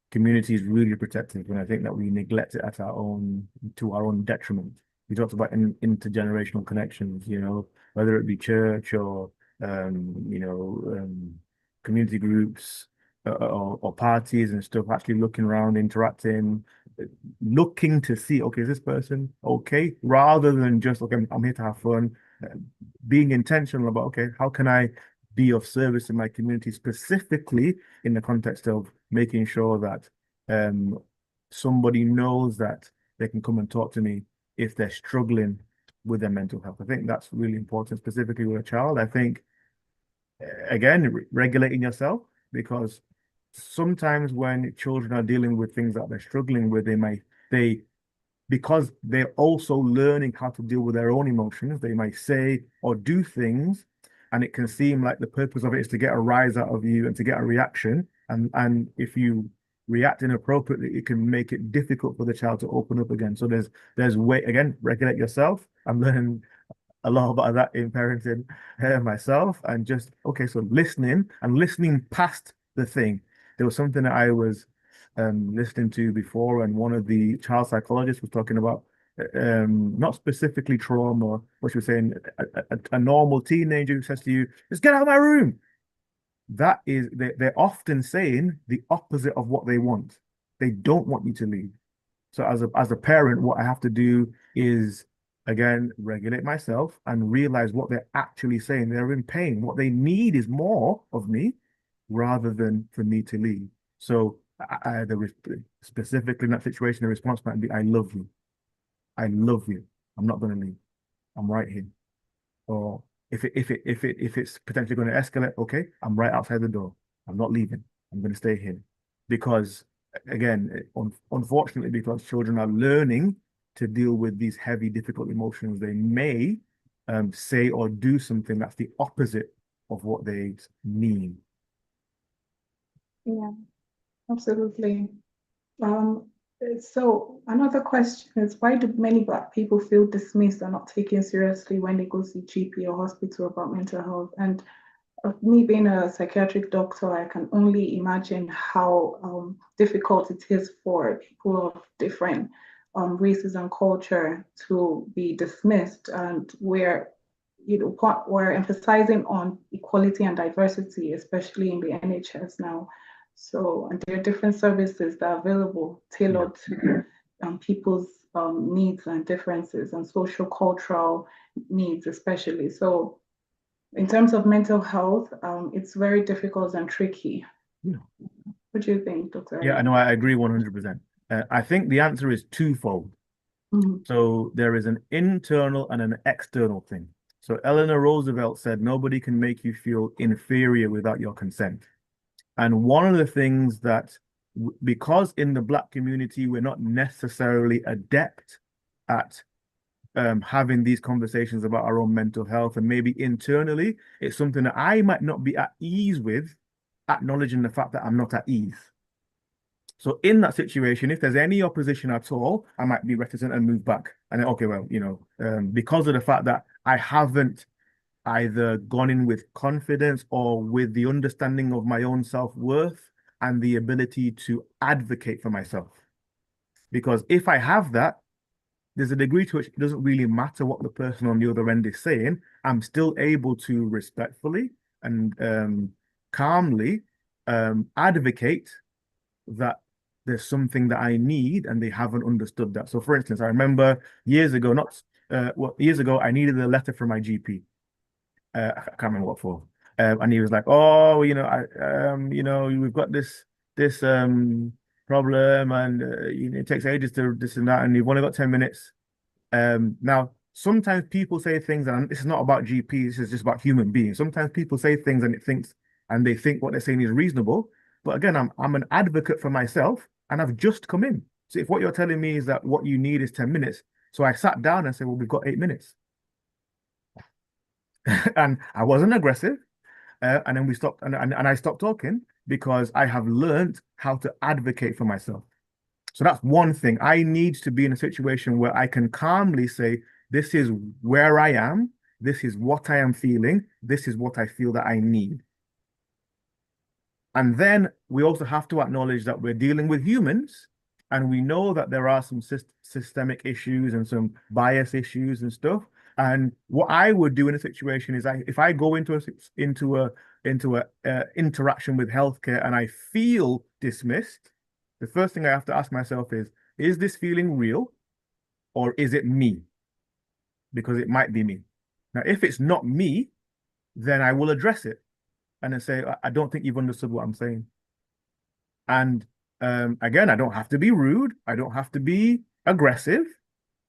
community is really protective, and I think that we neglect it at to our own detriment. We talked about intergenerational connections, whether it be church or community groups or parties and stuff. Actually looking around, interacting, looking to see, okay, is this person okay? Rather than just, okay, I'm here to have fun. Being intentional about, okay, how can I be of service in my community, specifically in the context of making sure that somebody knows that they can come and talk to me if they're struggling with their mental health. I think that's really important, specifically with a child. I think, again, regulating yourself, because sometimes when children are dealing with things that they're struggling with, they because they're also learning how to deal with their own emotions, they might say or do things, and it can seem like the purpose of it is to get a rise out of you and to get a reaction. And if you react inappropriately, it can make it difficult for the child to open up again. So there's way again, regulate yourself. I'm learning a lot about that in parenting myself, and just okay, so listening past the thing. There was something that I was listening to before, and one of the child psychologists was talking about not specifically trauma, but she was saying a normal teenager who says to you, "Just get out of my room." That is, they're often saying the opposite of what they want. They don't want you to leave. So as a parent, what I have to do is again regulate myself and realize what they're actually saying. They're in pain. What they need is more of me rather than for me to leave. So specifically in that situation, the response might be, "I love you. I love you. I'm not going to leave. I'm right here." Or if it's potentially going to escalate, okay, I'm right outside the door. I'm not leaving. I'm going to stay here. Because again, unfortunately, because children are learning to deal with these heavy, difficult emotions, they may say or do something that's the opposite of what they mean. Yeah, absolutely. Um, so another question is, why do many Black people feel dismissed and not taken seriously when they go see GP or hospital about mental health? And me being a psychiatric doctor, I can only imagine how difficult it is for people of different races and culture to be dismissed. And we're emphasizing on equality and diversity, especially in the NHS now. So, and there are different services that are available, Yeah. tailored to people's needs and differences and social cultural needs, especially. So, in terms of mental health, it's very difficult and tricky. Yeah. What do you think, Dr. Yeah, I Ayo? know, I agree 100%. I think the answer is twofold. Mhm. So there is an internal and an external thing. So Eleanor Roosevelt said, nobody can make you feel inferior without your consent. And one of the things that, because in the Black community, we're not necessarily adept at having these conversations about our own mental health, and maybe internally, it's something that I might not be at ease with, acknowledging the fact that I'm not at ease. So in that situation, if there's any opposition at all, I might be reticent and move back. And then, okay, well, because of the fact that I haven't either gone in with confidence or with the understanding of my own self-worth and the ability to advocate for myself. Because if I have that, there's a degree to which it doesn't really matter what the person on the other end is saying. I'm still able to respectfully and calmly advocate that there's something that I need and they haven't understood that. So, for instance, I remember years ago, not years ago, I needed a letter from my GP. I can't remember what for. And he was like, "Oh, we've got this problem, and it takes ages to this and that, and you've only got 10 minutes." Now, sometimes people say things, and this is not about GP, this is just about human beings. Sometimes people say things and they think what they're saying is reasonable. But again, I'm an advocate for myself, and I've just come in. So if what you're telling me is that what you need is 10 minutes, so I sat down and said, well, we've got 8 minutes. And I wasn't aggressive. And then we stopped, and I stopped talking because I have learned how to advocate for myself. So that's one thing. I need to be in a situation where I can calmly say, this is where I am. This is what I am feeling. This is what I feel that I need. And then we also have to acknowledge that we're dealing with humans, and we know that there are some systemic issues and some bias issues and stuff. And what I would do in a situation is, if I go into a interaction with healthcare and I feel dismissed, the first thing I have to ask myself is this feeling real or is it me? Because it might be me. Now, if it's not me, then I will address it and then say, I don't think you've understood what I'm saying. And again, I don't have to be rude. I don't have to be aggressive,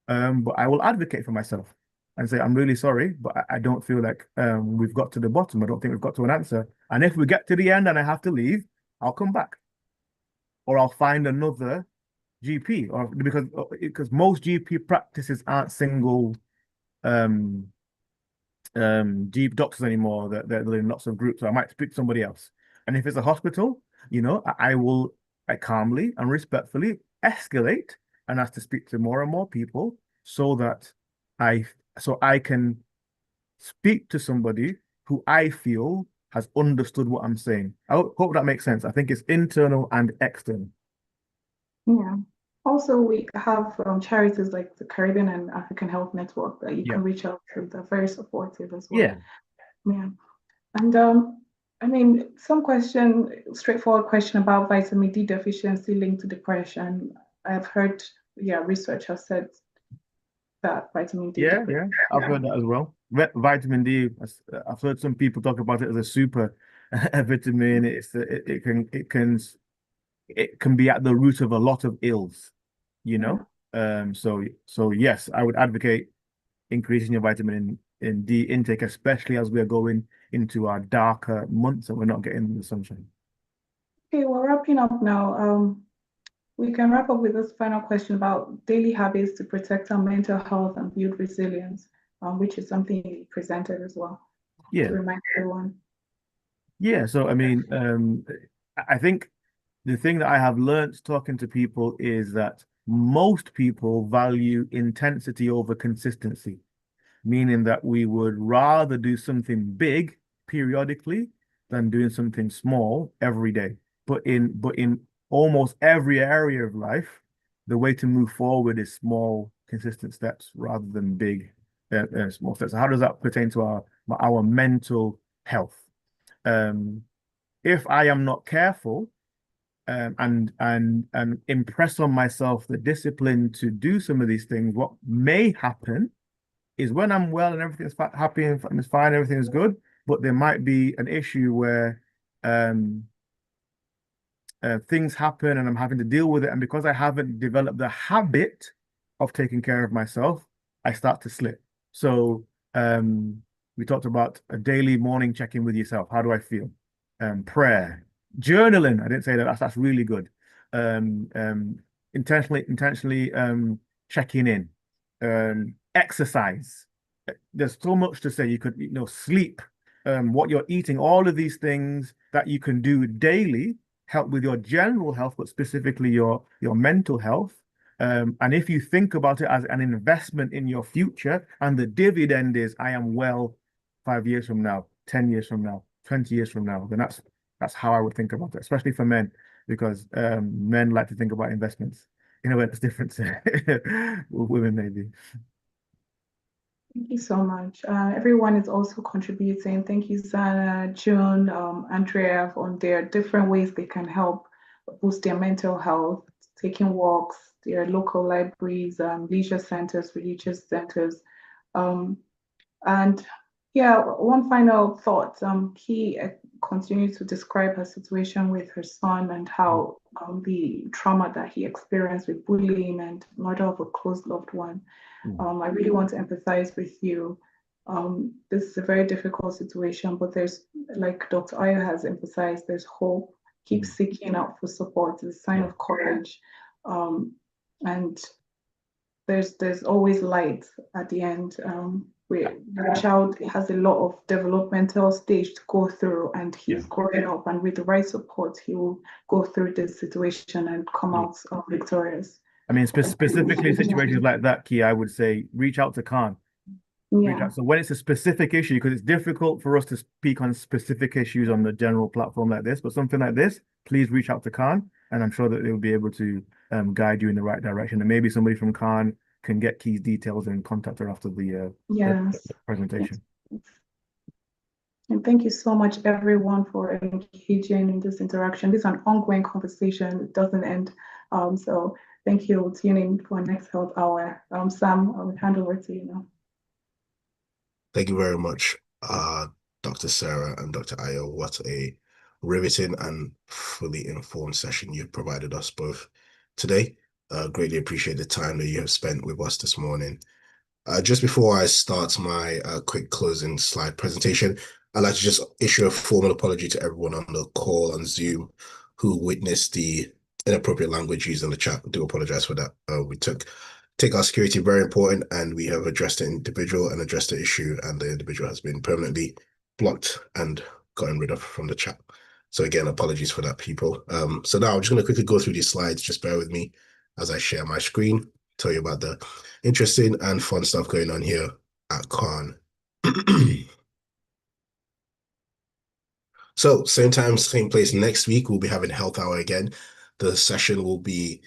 but I will advocate for myself and say, I'm really sorry, but I don't feel like we've got to the bottom. I don't think we've got to an answer. And if we get to the end and I have to leave, I'll come back or I'll find another GP, or because most GP practices aren't single um deep doctors anymore. They're in lots of groups. So I might speak to somebody else. And if it's a hospital, I will calmly and respectfully escalate and ask to speak to more and more people so that I I can speak to somebody who I feel has understood what I'm saying. I hope that makes sense. I think it's internal and external. Yeah. Also, we have charities like the Caribbean and African Health Network that you Yeah. can reach out to. They're very supportive as well. Yeah. Yeah. And I mean, straightforward question about vitamin D deficiency linked to depression. I've heard, yeah, research has said that vitamin D Yeah, yeah, deficiency. I've heard that as well. Vitamin D, I've heard some people talk about it as a super vitamin. It can be at the root of a lot of ills, you Yeah. know. So yes, I would advocate increasing your vitamin D intake, especially as we are going into our darker months and we're not getting the sunshine. Okay, we're wrapping up now. We can wrap up with this final question about daily habits to protect our mental health and build resilience, which is something you presented as well to Yeah. remind everyone. Yeah, so I mean, I think the thing that I have learned talking to people is that most people value intensity over consistency, meaning that we would rather do something big periodically than doing something small every day. But in almost every area of life, the way to move forward is small, consistent steps rather than big, small steps. So how does that pertain to our mental health? Um, if I am not careful, and impress on myself the discipline to do some of these things, what may happen is when I'm well and everything's happy and it's fine, everything is good, but there might be an issue where um, things happen and I'm having to deal with it. And because I haven't developed the habit of taking care of myself, I start to slip. So we talked about a daily morning check-in with yourself. How do I feel? Prayer, journaling. I didn't say that. That's really good. Um, um, intentionally checking in. Exercise. There's so much to say. You could, sleep, what you're eating, all of these things that you can do daily help with your general health, but specifically your mental health. And if you think about it as an investment in your future, and the dividend is I am well 5 years from now, 10 years from now, 20 years from now, then that's how I would think about it, especially for men, because men like to think about investments in a way that's different to women maybe. Thank you so much. Everyone is also contributing. Thank you, Sana, June, Andrea, on their different ways they can help boost their mental health, taking walks, their local libraries, leisure centers, religious centers. Um, and yeah, one final thought. He continued to describe her situation with her son and how the trauma that he experienced with bullying and murder of a close loved one. Mm. I really want to empathize with you. This is a very difficult situation, but there's, like Dr. Ayo has emphasized, there's hope. Keep Mm. seeking out for support. It's a sign Yeah. of courage. And there's always light at the end. The child has a lot of developmental stage to go through, and Yeah. he's growing up. And with the right support, he will go through this situation and come Yeah. out victorious. I mean, specifically in situations like that, Key, I would say reach out to Khan. Reach Yeah, out. So when it's a specific issue, because it's difficult for us to speak on specific issues on the general platform like this, but something like this, please reach out to Khan, and I'm sure that they'll be able to guide you in the right direction. And maybe somebody from Khan can get Key's details and contact her after the yes. presentation. And thank you so much, everyone, for engaging in this interaction. This is an ongoing conversation. It doesn't end. So thank you. Tune in for next health hour. Sam, I will hand over to you now. Thank you very much, Dr. Sarah and Dr. Ayo. What a riveting and fully informed session you've provided us both today. Greatly appreciate the time that you have spent with us this morning. Just before I start my quick closing slide presentation, I'd like to just issue a formal apology to everyone on the call on Zoom who witnessed the inappropriate language used in the chat. I do apologize for that. We take our security very important, and we have addressed the individual and addressed the issue, and the individual has been permanently blocked and gotten rid of from the chat. So again, apologies for that, people. So now I'm just going to quickly go through these slides. Just bear with me as I share my screen, tell you about the interesting and fun stuff going on here at Khan. So same time, same place next week, we'll be having Health Hour again. The session will be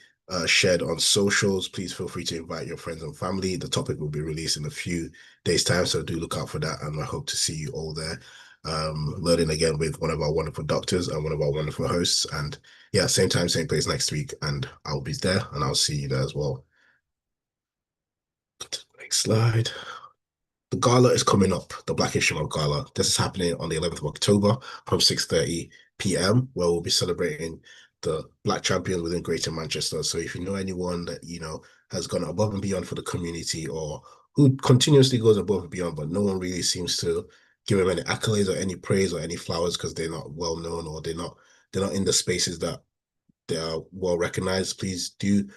shared on socials. Please feel free to invite your friends and family. The topic will be released in a few days' time, so do look out for that, and I hope to see you all there. Learning again with one of our wonderful doctors and one of our wonderful hosts. And yeah, same time, same place next week, and I'll be there, and I'll see you there as well. Next slide. The gala is coming up, the Black History Month Gala. This is happening on the 11th of October from 6:30 p.m., where we'll be celebrating the Black champions within Greater Manchester. So if you know anyone that, has gone above and beyond for the community, or who continuously goes above and beyond, but no one really seems to give them any accolades or any praise or any flowers because they're not well known, or they're not in the spaces that they are well recognized, please do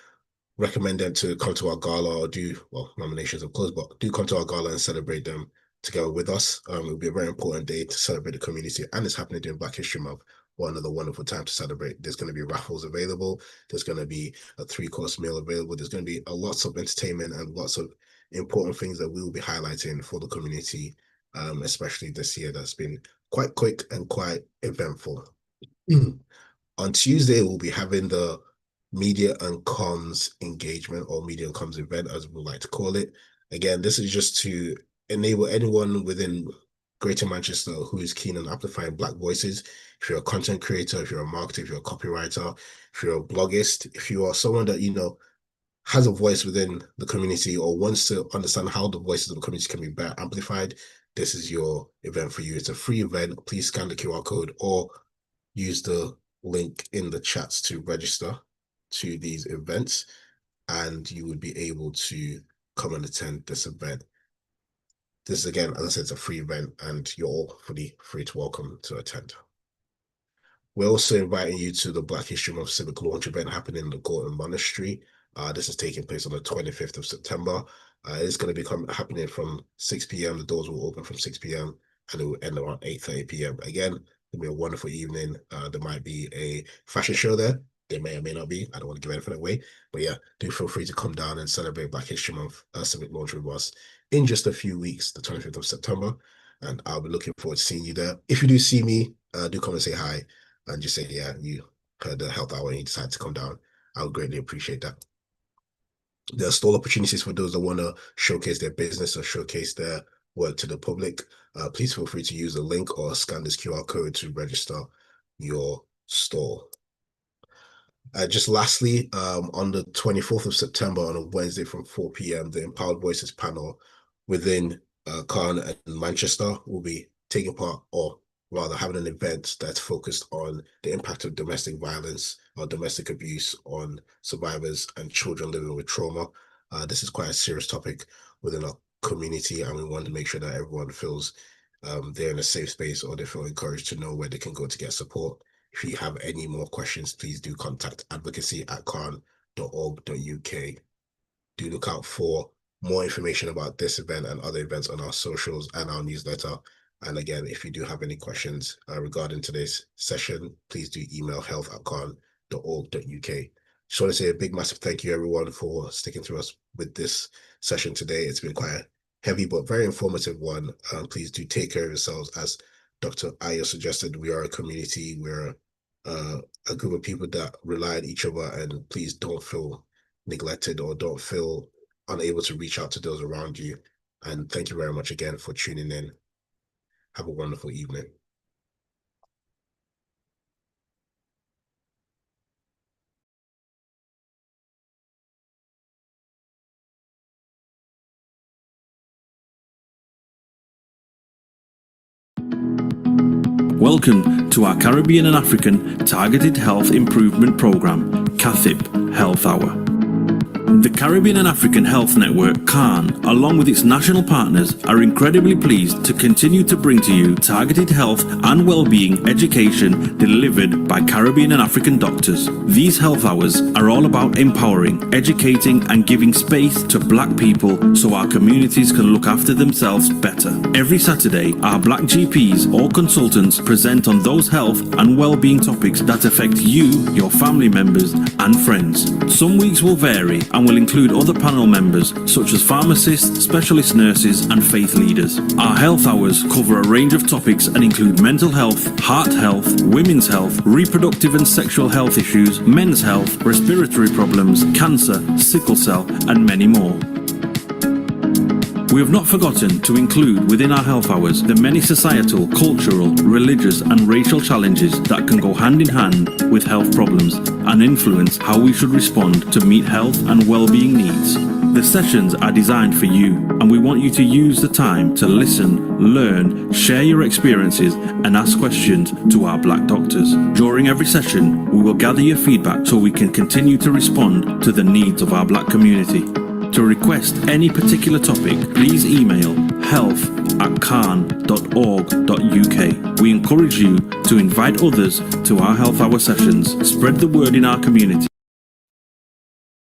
recommend them to come to our gala, or nominations of course, but do come to our gala and celebrate them together with us. It'll be a very important day to celebrate the community, and it's happening during Black History Month. What another wonderful time to celebrate. There's going to be raffles available. There's going to be a 3-course meal available. There's going to be lots of entertainment and lots of important things that we will be highlighting for the community, especially this year that's been quite quick and quite eventful. On Tuesday, we'll be having the media and comms engagement, or media and comms event, as we like to call it. Again, this is just to enable anyone within Greater Manchester who is keen on amplifying Black voices. If you're a content creator, if you're a marketer, if you're a copywriter, if you're a bloggist, if you are someone that, has a voice within the community or wants to understand how the voices of the community can be better amplified, this is your event for you. It's a free event. Please scan the QR code or use the link in the chats to register to these events, and you would be able to come and attend this event. This is, again, as I said, it's a free event, and you're all fully free to welcome to attend. We're also inviting you to the Black History Month Civic Launch event happening in the Gorton Monastery. This is taking place on the 25th of September. It's going to be happening from 6 p.m. The doors will open from 6 p.m. and it will end around 8:30 p.m. Again, it'll be a wonderful evening. There might be a fashion show there. There may or may not be. I don't want to give anything away. But yeah, do feel free to come down and celebrate Black History Month Civic Launch with us in just a few weeks, the 25th of September. And I'll be looking forward to seeing you there. If you do see me, do come and say hi and just say, yeah, you heard the health hour and you decided to come down. I would greatly appreciate that. There are stall opportunities for those that want to showcase their business or showcase their work to the public. Please feel free to use the link or scan this QR code to register your stall. Just lastly, on the 24th of September, on a Wednesday from 4 p.m., the Empowered Voices panel within Cairn and Manchester will be taking part, or rather having an event that's focused on the impact of domestic violence or domestic abuse on survivors and children living with trauma. This is quite a serious topic within our community, and we want to make sure that everyone feels they're in a safe space, or they feel encouraged to know where they can go to get support. If you have any more questions, please do contact advocacy@cairn.org.uk. Do look out for more information about this event and other events on our socials and our newsletter. And again, if you do have any questions regarding today's session, please do email health@cairn.org.uk. Just want to say a big, massive thank you, everyone, for sticking through us with this session today. It's been quite a heavy but very informative one. Please do take care of yourselves. As Dr. Ayo suggested, we are a community. We're a group of people that rely on each other, and please don't feel neglected or don't feel unable to reach out to those around you. And thank you very much again for tuning in. Have a wonderful evening. Welcome to our Caribbean and African Targeted Health Improvement Program, CATHIP Health Hour. The Caribbean and African Health Network, CARN, along with its national partners, are incredibly pleased to continue to bring to you targeted health and well-being education delivered by Caribbean and African doctors. These health hours are all about empowering, educating and giving space to Black people so our communities can look after themselves better. Every Saturday, our Black GPs or consultants present on those health and well-being topics that affect you, your family members and friends. Some weeks will vary and will include other panel members such as pharmacists, specialist nurses and faith leaders. Our health hours cover a range of topics and include mental health, heart health, women's health, reproductive and sexual health issues, men's health, respiratory problems, cancer, sickle cell and many more. We have not forgotten to include within our health hours the many societal, cultural, religious and racial challenges that can go hand in hand with health problems and influence how we should respond to meet health and well-being needs. The sessions are designed for you, and we want you to use the time to listen, learn, share your experiences and ask questions to our Black doctors. During every session, we will gather your feedback so we can continue to respond to the needs of our Black community. To request any particular topic, please email health@cairn.org.uk. We encourage you to invite others to our health hour sessions. Spread the word in our community.